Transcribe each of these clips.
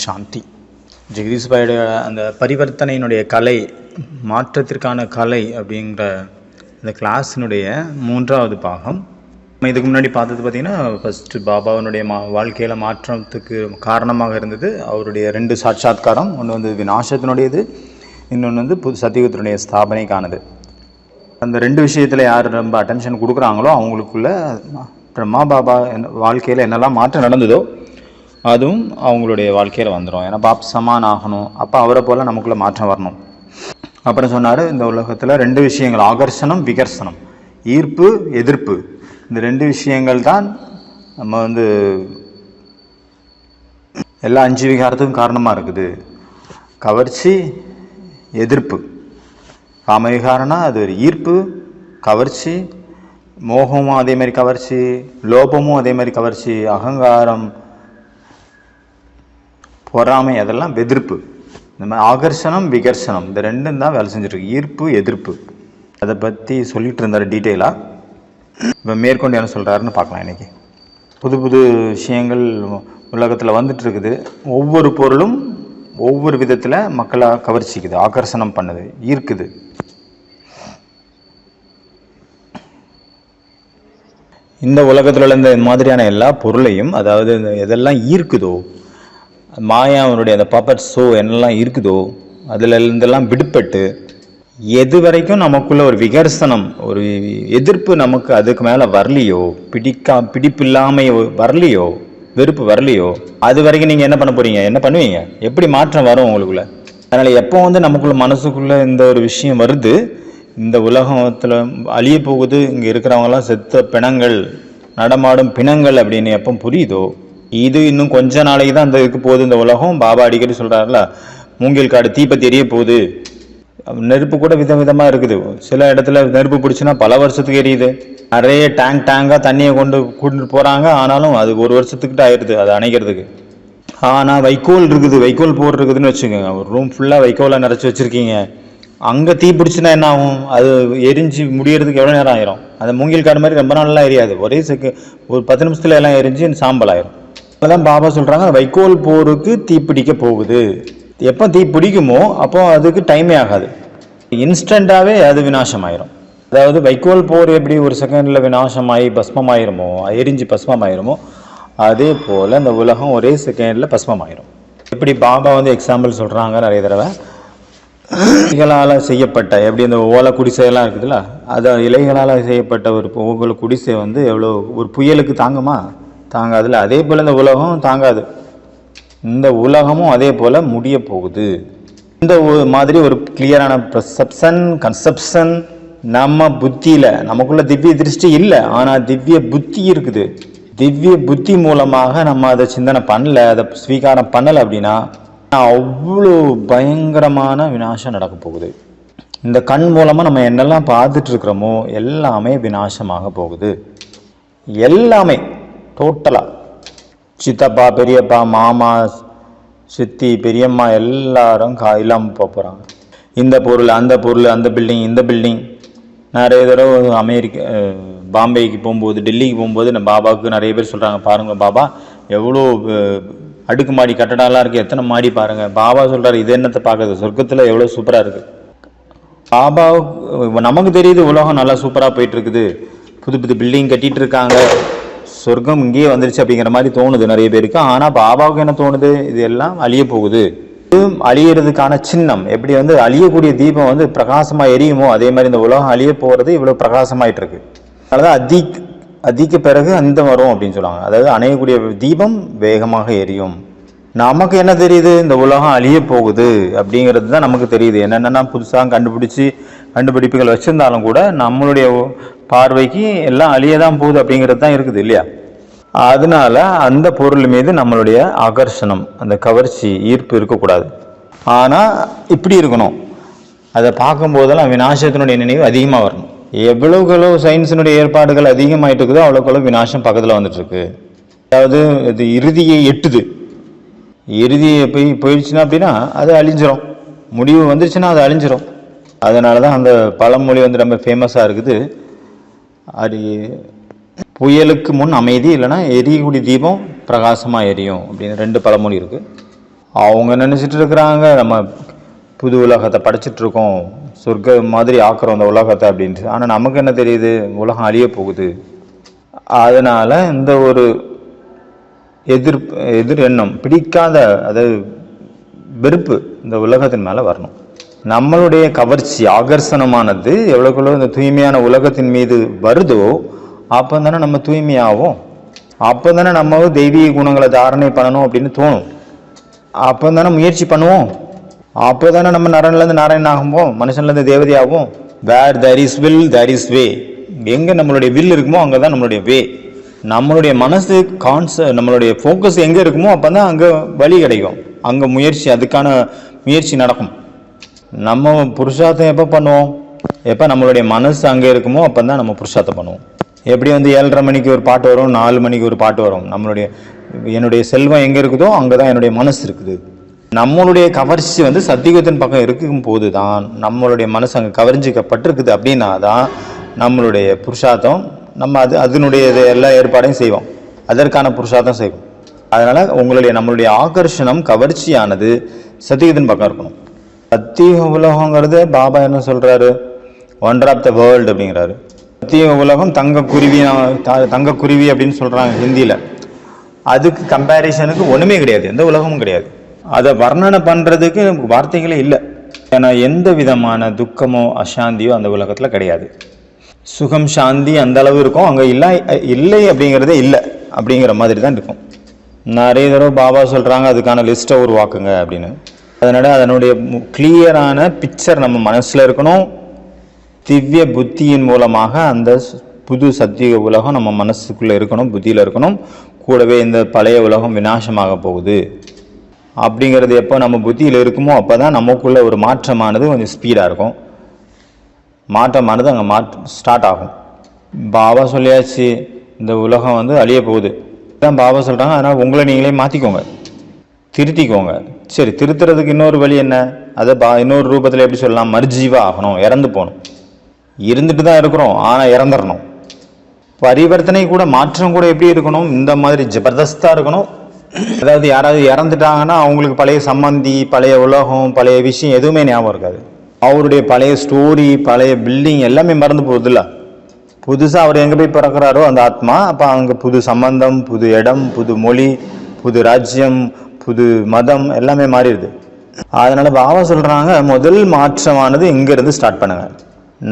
சாந்தி. ஜெகதீஷ் பாயோட அந்த பரிவர்த்தனையினுடைய கலை, மாற்றத்திற்கான கலை அப்படிங்கிற இந்த கிளாஸினுடைய 3வது பாகம். நம்ம இதுக்கு முன்னாடி பார்த்தது பார்த்திங்கன்னா, ஃபஸ்ட்டு பாபாவினுடைய வாழ்க்கையில் மாற்றத்துக்கு காரணமாக இருந்தது அவருடைய 2 சாட்சாத்காரம். ஒன்று வந்து விநாசத்தினுடையது, இன்னொன்று வந்து புது சத்தியுகத்தினுடைய ஸ்தாபனைக்கானது. அந்த 2 விஷயத்தில் யார் ரொம்ப அட்டென்ஷன் கொடுக்குறாங்களோ அவங்களுக்குள்ள பிரம்மா பாபா வாழ்க்கையில் என்னெல்லாம் மாற்றம் நடந்ததோ அதுவும் அவங்களுடைய வாழ்க்கையில் வந்துடும். ஏன்னா பாப் சமான் ஆகணும், அப்போ அவரை போல் நமக்குள்ளே மாற்றம் வரணும். அப்புறம் சொன்னார், இந்த உலகத்தில் 2 விஷயங்கள், ஆகர்ஷணம் விகர்சனம், ஈர்ப்பு எதிர்ப்பு. இந்த 2 விஷயங்கள் தான் நம்ம வந்து எல்லா 5 விகாரத்துக்கும் காரணமாக இருக்குது. கவர்ச்சி, எதிர்ப்பு. காமவிகாரம்னா அது ஒரு ஈர்ப்பு, கவர்ச்சி. மோகமும் அதே மாதிரி கவர்ச்சி, லோபமும் அதே மாதிரி கவர்ச்சி, அகங்காரம், பொறாமை, அதெல்லாம் எதிர்ப்பு. இந்த மாதிரி ஆகர்ஷணம் விகர்சனம் இந்த 2 தான் வேலை செஞ்சுருக்கு, ஈர்ப்பு எதிர்ப்பு. அதை பற்றி சொல்லிட்டு இருந்தார் டீட்டெயிலாக. இப்போ மேற்கொண்டு என்ன சொல்கிறாருன்னு பார்க்கலாம். இன்றைக்கி புது புது விஷயங்கள் உலகத்தில் வந்துட்டு இருக்குது. ஒவ்வொரு பொருளும் ஒவ்வொரு விதத்தில் மக்களை கவர்ச்சிக்குது, ஆகர்ஷணம் பண்ணுது, ஈர்க்குது. இந்த உலகத்தில் உள்ள இந்த மாதிரியான எல்லா பொருளையும், அதாவது எதெல்லாம் ஈர்க்குதோ, மாயாவனுடைய அந்த பப்பட் ஷோ என்னெல்லாம் இருக்குதோ அதில் இருந்தெல்லாம் விடுபட்டு எது வரைக்கும் நமக்குள்ள ஒரு விகர்சனம், ஒரு எதிர்ப்பு நமக்கு அதுக்கு மேலே வரலையோ, பிடிப்பு இல்லாமல் வரலையோ, வெறுப்பு வரலையோ, அது வரைக்கும் நீங்கள் என்ன பண்ண போகிறீங்க, என்ன பண்ணுவீங்க, எப்படி மாற்றம் வரும் உங்களுக்குள்ள? அதனால் எப்போ வந்து நமக்குள்ள மனசுக்குள்ளே இந்த ஒரு விஷயம் வருது, இந்த உலகத்தில் அழிய போகுது, இங்கே இருக்கிறவங்களாம் செத்த பிணங்கள், நடமாடும் பிணங்கள் அப்படின்னு எப்போ புரியுதோ, இது இன்னும் கொஞ்ச நாளைக்கு தான் அந்த இதுக்கு போகுது இந்த உலகம். பாபா அடிக்கடி சொல்கிறாருல, மூங்கில் காடு தீப்பத்தி எரிய போகுது. நெருப்பு கூட விதவிதமாக இருக்குது. சில இடத்துல நெருப்பு பிடிச்சுன்னா பல வருஷத்துக்கு எரியுது. நிறைய டேங்காக தண்ணியை கொண்டு போகிறாங்க, ஆனாலும் அது 1 வருஷத்துக்கிட்ட ஆயிடுது அது அணைக்கிறதுக்கு. ஆனால் வைக்கோல் இருக்குது, வைக்கோல் போடுறதுக்குதுன்னு வச்சுக்கோங்க, ஒரு ரூம் ஃபுல்லாக வைக்கோலை நிறச்சி வச்சுருக்கீங்க, அங்கே தீ பிடிச்சுன்னா என்ன ஆகும், அது எரிஞ்சு முடியறதுக்கு எவ்வளோ நேரம் ஆயிரும்? அந்த மூங்கில் காடு மாதிரி ரொம்ப நாள்லாம் எரியாது, ஒரே ஒரு 10 நிமிஷத்தில் எல்லாம் எரிஞ்சு சாம்பல் ஆயிரும். அதெல்லாம் பாபா சொல்கிறாங்க, வைக்கோல் போருக்கு தீ பிடிக்க போகுது. எப்போ தீ பிடிக்குமோ அப்போ அதுக்கு டைமே ஆகாது, இன்ஸ்டண்ட்டாகவே அது விநாசம் ஆயிரும். அதாவது வைக்கோல் போர் எப்படி ஒரு செகண்டில் விநாசமாகி பஸ்மமாயிருமோ, எரிஞ்சு பஸ்மமாயிருமோ, அதே போல் இந்த உலகம் ஒரே செகண்டில் பஸ்மமாயிரும். எப்படி பாபா வந்து எக்ஸாம்பிள் சொல்கிறாங்க நிறைய தடவை. இலைகளால் செய்யப்பட்ட, எப்படி இந்த ஓலை குடிசையெல்லாம் இருக்குதுல்ல, அதை இலைகளால் செய்யப்பட்ட ஒரு ஓலை குடிசை வந்து எவ்வளோ ஒரு புயலுக்கு தாங்குமா? தாங்காதுல. அதே போல் இந்த உலகம் தாங்காது. இந்த உலகமும் அதே போல் முடிய போகுது. இந்த மாதிரி ஒரு கிளியரான கன்செப்ஷன் நம்ம புத்தியில், நமக்குள்ள திவ்ய திருஷ்டி இல்லை, ஆனால் திவ்ய புத்தி இருக்குது. திவ்ய புத்தி மூலமாக நம்ம அதை சிந்தனை பண்ணல, அதை ஸ்வீகாரம் பண்ணலை அப்படின்னா அவ்வளோ பயங்கரமான விநாசம் நடக்க போகுது. இந்த கண் மூலமாக நம்ம என்னெல்லாம் பார்த்துட்டு இருக்கிறோமோ எல்லாமே விநாசமாக போகுது. எல்லாமே டோட்டலாக, சித்தப்பா, பெரியப்பா, மாமா, சித்தி, பெரியம்மா எல்லாரும் இல்லாமல் போகிறாங்க. இந்த பொருள், அந்த பொருள், அந்த பில்டிங், இந்த பில்டிங். நிறைய தடவை பாம்பேக்கு போகும்போது, டெல்லிக்கு போகும்போது நம்ம பாபாவுக்கு நிறைய பேர் சொல்கிறாங்க, பாருங்கள் பாபா எவ்வளோ அடுக்குமாடி கட்டடம்லாம் இருக்குது, எத்தனை மாடி பாருங்கள். பாபா சொல்கிறார், இது என்னத்தை பார்க்குறது, சொர்க்கத்தில் எவ்வளோ சூப்பராக இருக்குது. பாபாவுக்கு நமக்கு தெரியுது உலகம் நல்லா சூப்பராக போயிட்டுருக்குது, புது புது பில்டிங் கட்டிகிட்டு இருக்காங்க, சொர்க்கம் இங்கேயே வந்துருச்சு அப்படிங்கிற மாதிரி தோணுது நிறைய பேருக்கு. ஆனால் பாபாவுக்கு என்ன தோணுது, இது எல்லாம் அழிய போகுது. இது அழியறதுக்கான சின்னம். எப்படி வந்து அழியக்கூடிய தீபம் வந்து பிரகாசமாக எரியுமோ, அதே மாதிரி இந்த உலகம் அழிய போகிறது இவ்வளோ பிரகாசமாயிட்டு இருக்கு. அதனாலதான் அதிக பிறகு அந்த வரும் அப்படின்னு சொல்லுவாங்க. அதாவது அணையக்கூடிய தீபம் வேகமாக எரியும். நமக்கு என்ன தெரியுது, இந்த உலகம் அழிய போகுது அப்படிங்கிறது தான் நமக்கு தெரியுது. என்னென்னா புதுசாக கண்டுபிடிப்புகள் வச்சுருந்தாலும் கூட நம்மளுடைய பார்வைக்கு எல்லாம் அழிய தான் போகுது அப்படிங்கிறது தான் இருக்குது இல்லையா? அதனால அந்த பொருள் மீது நம்மளுடைய ஆகர்ஷணம், அந்த கவர்ச்சி, ஈர்ப்பு இருக்கக்கூடாது. ஆனால் இப்படி இருக்கணும், அதை பார்க்கும்போதெல்லாம் விநாசத்தினுடைய நினைவு அதிகமாக வரணும். எவ்வளோக்களோ சயின்ஸினுடைய ஏற்பாடுகள் அதிகமாகிட்டு இருக்குதோ அவ்வளோக்களோ விநாசம் பக்கத்தில் வந்துட்டுருக்கு. அதாவது இது இறுதியை எட்டுது. இறுதியை போயிடுச்சுன்னா அப்படின்னா அது அழிஞ்சிரும், முடிவு வந்துருச்சுன்னா அது அழிஞ்சிரும். அதனால தான் அந்த பழமொழி வந்து ரொம்ப ஃபேமஸாக இருக்குது. அது புயலுக்கு முன் அமைதி, இல்லைன்னா எரியக்கூடிய தீபம் பிரகாசமாக எரியும் அப்படின்னு 2 பழமொழி இருக்குது. அவங்க நினச்சிட்டு இருக்கிறாங்க நம்ம புது உலகத்தை படைச்சிட்டு இருக்கோம், சொர்க்க மாதிரி ஆக்குறோம் அந்த உலகத்தை அப்படின்ட்டு. ஆனால் நமக்கு என்ன தெரியுது, உலகம் அழிய போகுது. அதனால இந்த ஒரு எதிர் எண்ணம், பிடிக்காத அதாவது வெறுப்பு இந்த உலகத்தின் மேலே வரணும். நம்மளுடைய கவர்ச்சி ஆகர்ஷணமானது எவ்வளோக்குள்ளோ இந்த தூய்மையான உலகத்தின் மீது வருதோ அப்போ தானே நம்ம தூய்மையாகும். அப்போ தானே நம்ம தெய்வீக குணங்களை தாரணை பண்ணணும் அப்படின்னு தோணும். அப்போ தானே முயற்சி பண்ணுவோம். அப்போ தானே நம்ம நரன்லேருந்து நாராயணன் ஆகும்போம், மனுஷன்லேருந்து தேவதையாகும். Where there is will there is way. எங்கே நம்மளுடைய வில் இருக்குமோ அங்கே தான் நம்மளுடைய வே. நம்மளுடைய மனசு நம்மளுடைய ஃபோக்கஸ் எங்கே இருக்குமோ அப்போ தான் அங்கே வழி கிடைக்கும், அங்கே முயற்சி, அதுக்கான முயற்சி நடக்கும். நம்ம புருஷார்த்தம் எப்போ பண்ணுவோம், எப்போ நம்மளுடைய மனசு அங்கே இருக்குமோ அப்போ தான் நம்ம புருஷார்த்தம் பண்ணுவோம். எப்படி 7:30 மணிக்கு ஒரு பாட்டு வரும், 4 மணிக்கு ஒரு பாட்டு வரும். என்னுடைய செல்வம் எங்கே இருக்குதோ அங்கே தான் என்னுடைய மனசு இருக்குது. நம்மளுடைய கவர்ச்சி சத்தியுகத்தின் பக்கம் இருக்கும் போது தான் நம்மளுடைய மனசு அங்கே கவர்ஞ்சிக்கப்பட்டிருக்குது. அப்படின்னா தான் நம்மளுடைய புருஷார்த்தம், நம்ம அதனுடைய எல்லா ஏற்பாடையும் செய்வோம், அதற்கான புருஷார்த்தம் செய்வோம். அதனால் நம்மளுடைய ஆகர்ஷணம், கவர்ச்சியானது சத்தியுகத்தின் பக்கம் இருக்கணும். சத்தியுக உலகங்கிறது பாபா என்ன சொல்கிறாரு, ஒண்டர் ஆஃப் த வேர்ல்டு அப்படிங்கிறாரு. சத்தியுக உலகம் தங்கக்குருவி அப்படின்னு சொல்கிறாங்க ஹிந்தியில். அதுக்கு கம்பேரிசனுக்கு ஒன்றுமே கிடையாது, எந்த உலகமும் கிடையாது. அதை வர்ணனை பண்ணுறதுக்கு வார்த்தைகளே இல்லை. ஏன்னா எந்த விதமான துக்கமோ அசாந்தியோ அந்த உலகத்தில் கிடையாது. சுகம் சாந்தி அந்த அளவு இருக்கும், அங்கே இல்லை அப்படிங்கிறதே இல்லை அப்படிங்கிற மாதிரி தான் இருக்கும். நிறைய தடவை பாபா சொல்கிறாங்க அதுக்கான லிஸ்ட்டை உருவாக்குங்க அப்படின்னு. அதனுடைய கிளியரான பிக்சர் நம்ம மனசில் இருக்கணும். திவ்ய புத்தியின் மூலமாக அந்த புது சத்திய உலகம் நம்ம மனசுக்குள்ளே இருக்கணும், புத்தியில் இருக்கணும். கூடவே இந்த பழைய உலகம் விநாசமாக போகுது அப்படிங்கிறது எப்போ நம்ம புத்தியில் இருக்குமோ அப்போ தான் நமக்குள்ள ஒரு மாற்றமானது கொஞ்சம் ஸ்பீடாக இருக்கும். மாற்றமானது அங்கே ஸ்டார்ட் ஆகும். பாபா சொல்லியாச்சு இந்த உலகம் அழிய போகுது தான் பாபா சொல்கிறாங்க. அதனால் உங்களை நீங்களே மாற்றிக்கோங்க, திருத்திக்கோங்க. சரி, திருத்துறதுக்கு இன்னொரு வழி என்ன, அதை இன்னொரு ரூபத்தில் எப்படி சொல்லலாம், மர்ஜீவா ஆகணும், இறந்து போகணும். இருந்துட்டு தான் இருக்கிறோம் ஆனால் இறந்துடணும். பரிவர்த்தனை கூட, மாற்றம் கூட எப்படி இருக்கணும், இந்த மாதிரி ஜபர்தஸ்தாக இருக்கணும். அதாவது யாராவது இறந்துட்டாங்கன்னா அவங்களுக்கு பழைய சம்பந்தி, பழைய உலகம், பழைய விஷயம் எதுவுமே ஞாபகம் இருக்காது. அவருடைய பழைய ஸ்டோரி, பழைய பில்டிங் எல்லாமே மறந்து போகுதுல்ல. புதுசாக அவர் எங்கே போய் பிறக்கிறாரோ அந்த ஆத்மா, அப்போ அங்கே புது சம்பந்தம், புது இடம், புது மொழி, புது ராஜ்யம், புது மதம் எல்லாமே மாறிடுது. அதனால பாபா சொல்கிறாங்க முதல் மாற்றமானது இங்கேருந்து ஸ்டார்ட் பண்ணுங்க.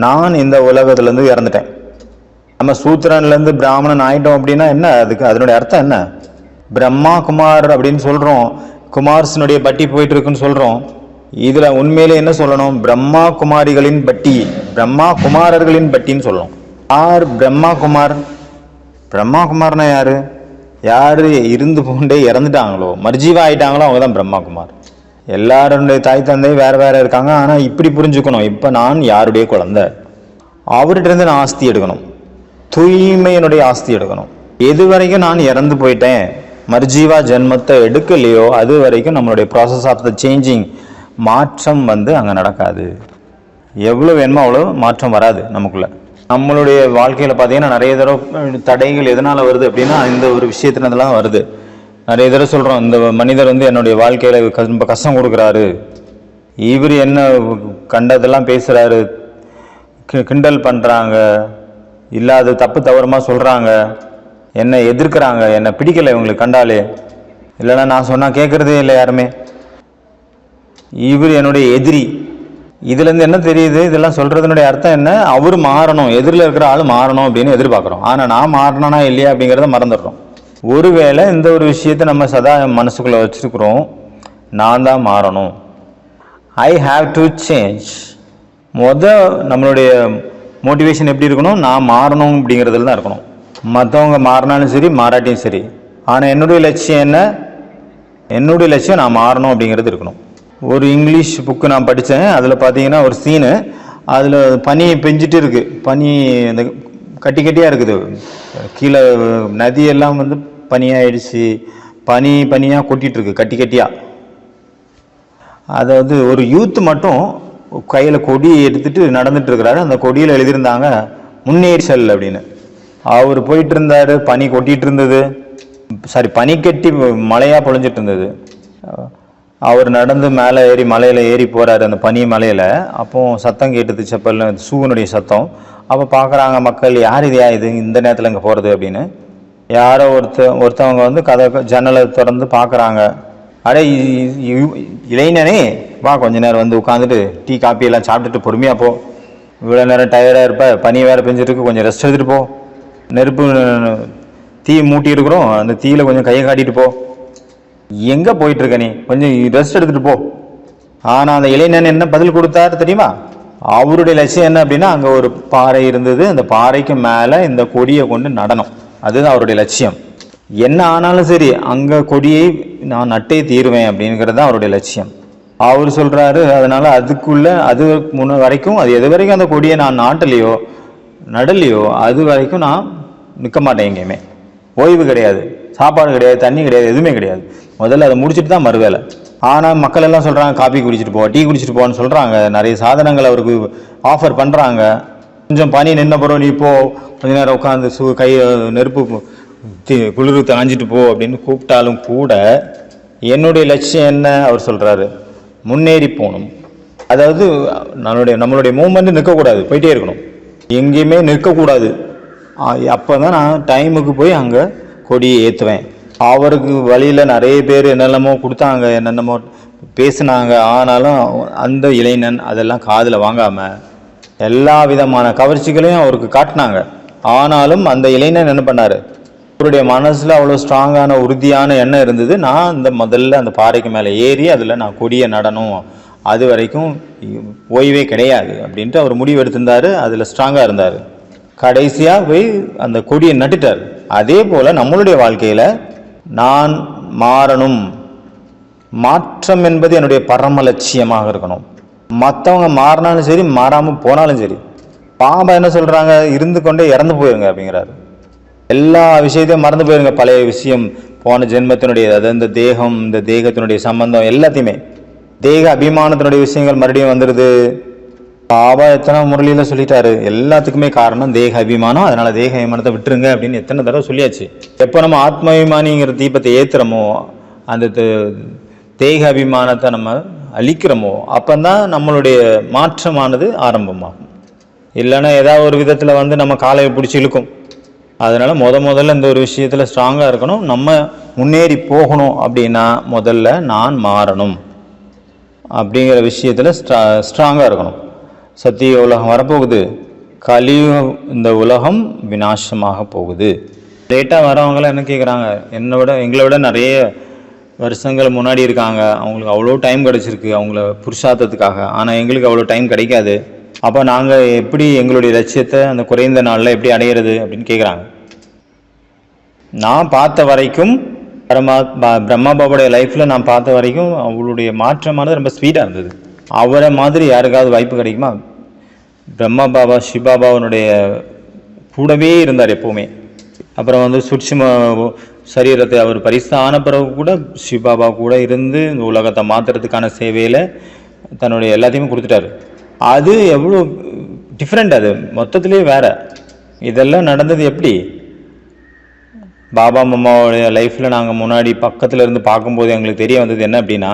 நான் இந்த உலகத்துலேருந்து இறந்துட்டேன், நம்ம சூத்திரன்லேருந்து பிராமணன் ஆகிட்டோம் அப்படின்னா என்ன, அதனுடைய அர்த்தம் என்ன, பிரம்மா குமார் அப்படின்னு சொல்கிறோம், குமார்ஸினுடைய பட்டி போயிட்டு இருக்குன்னு சொல்கிறோம். இதில் உண்மையிலே என்ன சொல்லணும், பிரம்மா குமாரிகளின் பட்டி, பிரம்மா குமாரர்களின் பட்டின்னு சொல்லணும். யார் பிரம்மா குமார், பிரம்மா குமார்னா யார், யார் இருந்து போண்டே இறந்துட்டாங்களோ, மர்ஜீவா ஆகிட்டாங்களோ அவங்க தான் பிரம்மா குமார். எல்லாருடைய தாய் தந்தை வேறு வேறு இருக்காங்க. ஆனால் இப்படி புரிஞ்சுக்கணும், இப்போ நான் யாருடைய குழந்தை, அவர்கிட்ட இருந்து நான் ஆஸ்தி எடுக்கணும், தூய்மையினுடைய ஆஸ்தி எடுக்கணும். எது வரைக்கும் நான் இறந்து போயிட்டேன், மர்ஜீவா ஜென்மத்தை எடுக்கலையோ அது வரைக்கும் நம்மளுடைய ப்ராசஸ் ஆஃப் த சேஞ்சிங், மாற்றம் அங்கே நடக்காது. எவ்வளோ வேணுமோ அவ்வளோ மாற்றம் வராது நமக்குள்ள. நம்மளுடைய வாழ்க்கையில் பார்த்தீங்கன்னா நிறைய தடவை தடைகள் எதனால் வருது அப்படின்னா இந்த ஒரு விஷயத்துலலாம் வருது. நிறைய தடவை சொல்கிறோம், இந்த மனிதர் என்னுடைய வாழ்க்கையில் ரொம்ப கஷ்டம் கொடுக்குறாரு, இவர் என்ன கண்டதெல்லாம் பேசுகிறாரு, கிண்டல் பண்ணுறாங்க, இல்லாத தப்பு தவறுமா சொல்கிறாங்க, என்னை எதிர்க்கிறாங்க, என்னை பிடிக்கலை இவங்களுக்கு கண்டாலே, இல்லைன்னா நான் சொன்னால் கேட்குறதே இல்லை யாருமே, இவர் என்னுடைய எதிரி. இதுலேருந்து என்ன தெரியுது, இதெல்லாம் சொல்கிறதுனுடைய அர்த்தம் என்ன, அவர் மாறணும், எதிரில் இருக்கிற ஆள் மாறணும் அப்படின்னு எதிர்பார்க்குறோம். ஆனால் நான் மாறணும்னா இல்லையா அப்படிங்கிறத மறந்துடுறோம். ஒருவேளை இந்த ஒரு விஷயத்தை நம்ம சதா மனசுக்குள்ளே வச்சுருக்குறோம், நான் தான் மாறணும், ஐ ஹாவ் டு சேஞ்ச். நம்மளுடைய மோட்டிவேஷன் எப்படி இருக்கணும், நான் மாறணும் அப்படிங்கிறதுல தான் இருக்கணும். மற்றவங்க மாறினாலும் சரி மாறாட்டியும் சரி, ஆனால் என்னுடைய லட்சியம் என்ன, என்னுடைய லட்சியம் நான் மாறணும் அப்படிங்கிறது இருக்கணும். ஒரு இங்கிலீஷ் புக்கு நான் படித்தேன், அதில் பார்த்தீங்கன்னா ஒரு சீனு, அதில் பனி பெஞ்சிட்டு இருக்குது, பனி இந்த கட்டி கட்டியாக இருக்குது, கீழே நதியெல்லாம் பனியாயிடுச்சு, பனியாக கொட்டிகிட்ருக்கு கட்டி கட்டியாக. அதாவது ஒரு யூத்து மட்டும் கையில் கொடி எடுத்துகிட்டு நடந்துட்டு இருக்கிறாரு. அந்த கொடியில் எழுதியிருந்தாங்க முன்னேறல் அப்படின்னு. அவர் போயிட்டு இருந்தார், பனி கொட்டிகிட்டு இருந்தது, பனி கட்டி மழையாக பொழிஞ்சிட்டு இருந்தது. அவர் நடந்து மேலே ஏறி மலையில் ஏறி போகிறாரு அந்த பனி மலையில். அப்போ சத்தம் கேட்டுது, செப்பல் ஷூனுடைய சத்தம். அப்போ பார்க்குறாங்க மக்கள், யார் இது இந்த நேரத்தில் இங்கே போகிறது அப்படின்னு. யாரோ ஒருத்தவங்க வந்து ஜன்னலை திறந்து பார்க்குறாங்க. அடே இளைஞனே, வா கொஞ்ச நேரம் வந்து உட்காந்துட்டு டீ காப்பி எல்லாம் சாப்பிட்டுட்டு பொறுமையாக போ. இவ்வளோ நேரம் டயர்டாக இருப்ப, பனி வேறு பெஞ்சிருக்கு, கொஞ்சம் ரெஸ்ட் எடுத்துகிட்டு போ. நெருப்பு தீ மூட்டி இருக்கிறோம், அந்த தீயில் கொஞ்சம் கையை காட்டிட்டு போ. எங்கே போயிட்டுருக்க நீ, கொஞ்சம் ரெஸ்ட் எடுத்துகிட்டு போ. ஆனால் அந்த இளைஞன் என்ன பதில் கொடுத்தாரு தெரியுமா? அவருடைய லட்சியம் என்ன அப்படின்னா, அங்கே ஒரு பாறை இருந்தது, அந்த பாறைக்கு மேலே இந்த கொடியை கொண்டு நடனம். அதுதான் அவருடைய லட்சியம். என்ன ஆனாலும் சரி அங்கே கொடியை நான் நட்டே தீருவேன் அப்படிங்கிறது தான் அவருடைய லட்சியம். அவர் சொல்கிறாரு, அதனால் அதுக்குள்ளே அது வரைக்கும், அது எது வரைக்கும் அந்த கொடியை நான் நடலையோ அது வரைக்கும் நான் நிற்க மாட்டேன். எங்கேயுமே ஓய்வு கிடையாது, சாப்பாடு கிடையாது, தண்ணி கிடையாது, எதுவுமே கிடையாது. முதல்ல அதை முடிச்சுட்டு தான் மறுவேலை. ஆனால் மக்கள் எல்லாம் சொல்கிறாங்க, காப்பி குடிச்சிட்டு போ, டீ குடிச்சிட்டு போன்னு சொல்கிறாங்க. நிறைய சாதனங்கள் அவருக்கு ஆஃபர் பண்ணுறாங்க. கொஞ்சம் பனி நின்ன பிறகு நீ போ, கொஞ்ச நேரம் உட்காந்து கை நெருப்பு குளிர் தாஞ்சிட்டு போ அப்படின்னு கூப்பிட்டாலும் கூட என்னுடைய லட்சியம் என்ன அவர் சொல்கிறாரு, முன்னேறி போகணும். அதாவது நம்மளுடைய மூமெண்ட்டு நிற்கக்கூடாது, போயிட்டே இருக்கணும், எங்கேயுமே நிற்கக்கூடாது. அப்போ தான் நான் டைமுக்கு போய் அங்கே கொடியை ஏற்றுவேன். அவருக்கு வழியில் நிறைய பேர் என்னென்னமோ கொடுத்தாங்க, என்னென்னமோ பேசினாங்க. ஆனாலும் அந்த இளைஞன் அதெல்லாம் காதில் வாங்காமல் எல்லா விதமான கவர்ச்சிகளையும் அவருக்கு காட்டினாங்க. ஆனாலும் அந்த இளைஞன் என்ன பண்ணார், அவருடைய மனசில் அவ்வளோ ஸ்ட்ராங்கான உறுதியான எண்ணம் இருந்தது. நான் முதல்ல அந்த பாறைக்கு மேலே ஏறி அதில் நான் கொடியை நடணும், அது வரைக்கும் ஓய்வே கிடையாது அப்படின்ட்டு அவர் முடிவு எடுத்திருந்தார். அதில் ஸ்ட்ராங்காக இருந்தார். கடைசியாக போய் அந்த கொடியை நட்டுட்டார். அதே போல் நம்மளுடைய வாழ்க்கையில் நான் மாறணும், மாற்றம் என்பது என்னுடைய பரம லட்சியமாக இருக்கணும். மற்றவங்க மாறினாலும் சரி, மாறாமல் போனாலும் சரி. பாபா என்ன சொல்கிறாங்க, இருந்து கொண்டே இறந்து போயிருங்க அப்படிங்கிறாரு. எல்லா விஷயத்தையும் மறந்து போயிருங்க, பழைய விஷயம், போன ஜென்மத்தினுடைய, அதாவது இந்த தேகம், இந்த தேகத்தினுடைய சம்பந்தம் எல்லாத்தையுமே, தேக அபிமானத்தினுடைய விஷயங்கள் மறுபடியும் வந்துடுது. பாபா எத்தனை முரளியில் சொல்லிட்டாரு, எல்லாத்துக்குமே காரணம் தேக அபிமானம். அதனால தேக அபிமானத்தை விட்டுருங்க அப்படின்னு எத்தனை தடவை சொல்லியாச்சு. எப்போ நம்ம ஆத்ம அபிமானிங்கிற தீபத்தை ஏற்றுறோமோ, அந்த தேக அபிமானத்தை நம்ம அழிக்கிறோமோ, அப்போதான் நம்மளுடைய மாற்றமானது ஆரம்பமாகும். இல்லைன்னா ஏதாவது ஒரு விதத்தில் வந்து நம்ம காலையை பிடிச்சி இழுக்கும். அதனால் முதல்ல இந்த ஒரு விஷயத்தில் ஸ்ட்ராங்காக இருக்கணும். நம்ம முன்னேறி போகணும் அப்படின்னா முதல்ல நான் மாறணும் அப்படிங்கிற விஷயத்தில் ஸ்ட்ராங்காக இருக்கணும். சத்திய உலகம் வரப்போகுது, கலியுகம், இந்த உலகம் விநாசமாக போகுது. லேட்டாக வரவங்களாம் என்ன கேட்குறாங்க, எங்களை விட நிறைய வருஷங்கள் முன்னாடி இருக்காங்க, அவங்களுக்கு அவ்வளோ டைம் கிடச்சிருக்கு அவங்கள புருஷார்த்தத்துக்காக. ஆனால் எங்களுக்கு அவ்வளோ டைம் கிடைக்காது. அப்போ நாங்கள் எப்படி எங்களுடைய லட்சியத்தை அந்த குறைந்த நாளில் எப்படி அடையிறது அப்படின்னு கேட்குறாங்க. நான் பார்த்த வரைக்கும் பிரம்மா பாபாவுடைய லைஃப்பில் நான் பார்த்த வரைக்கும் அவளுடைய மாற்றமானது ரொம்ப ஸ்பீடாக இருந்தது. அவரை மாதிரி யாருக்காவது வாய்ப்பு கிடைக்குமா? பிரம்மா பாபா சிவபாபாவனுடைய கூடவே இருந்தார் எப்போவுமே. அப்புறம் வந்து சூட்சும சரீரத்தை அவர் பரிசான பிறகு கூட சிவபாபா கூட இருந்து இந்த உலகத்தை மாற்றுறதுக்கான சேவையில் தன்னுடைய எல்லாத்தையுமே கொடுத்துட்டாரு. அது எவ்வளோ டிஃப்ரெண்ட், அது மொத்தத்திலே வேறு. இதெல்லாம் நடந்தது எப்படி? பாபா மம்மாவுடைய லைஃப்பில் நாங்கள் முன்னாடி பக்கத்தில் இருந்து பார்க்கும்போது எங்களுக்கு தெரிய வந்தது என்ன அப்படின்னா,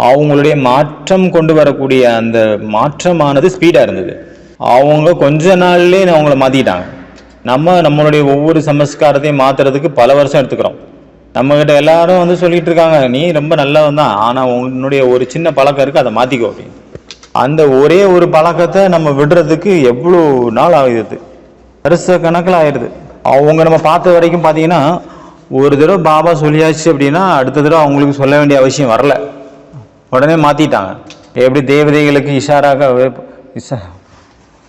அவங்களுடைய மாற்றம் கொண்டு வரக்கூடிய அந்த மாற்றமானது ஸ்பீடாக இருந்தது. அவங்க கொஞ்ச நாள்லேயே அவங்கள மாற்றிக்கிட்டாங்க. நம்மளுடைய ஒவ்வொரு சமஸ்காரத்தையும் மாற்றுறதுக்கு பல வருஷம் எடுத்துக்கிறோம். நம்மக்கிட்ட எல்லாரும் வந்து சொல்லிகிட்டு இருக்காங்க, நீ ரொம்ப நல்லவன் தான், ஆனால் உன்னுடைய ஒரு சின்ன பழக்கம் இருக்குது, அதை மாற்றிக்கோ அப்படின்னு. அந்த ஒரே ஒரு பழக்கத்தை நம்ம விடுறதுக்கு எவ்வளோ நாள் ஆகுது, வருஷ கணக்கில் ஆயிடுது. அவங்க நம்ம பார்த்த வரைக்கும் பார்த்தீங்கன்னா, ஒரு தடவை பாபா சொல்லியாச்சு அப்படின்னா அடுத்த தடவை அவங்களுக்கு சொல்ல வேண்டிய அவசியம் வரல, உடனே மாற்றிட்டாங்க. எப்படி தேவதைகளுக்கு இஷாராக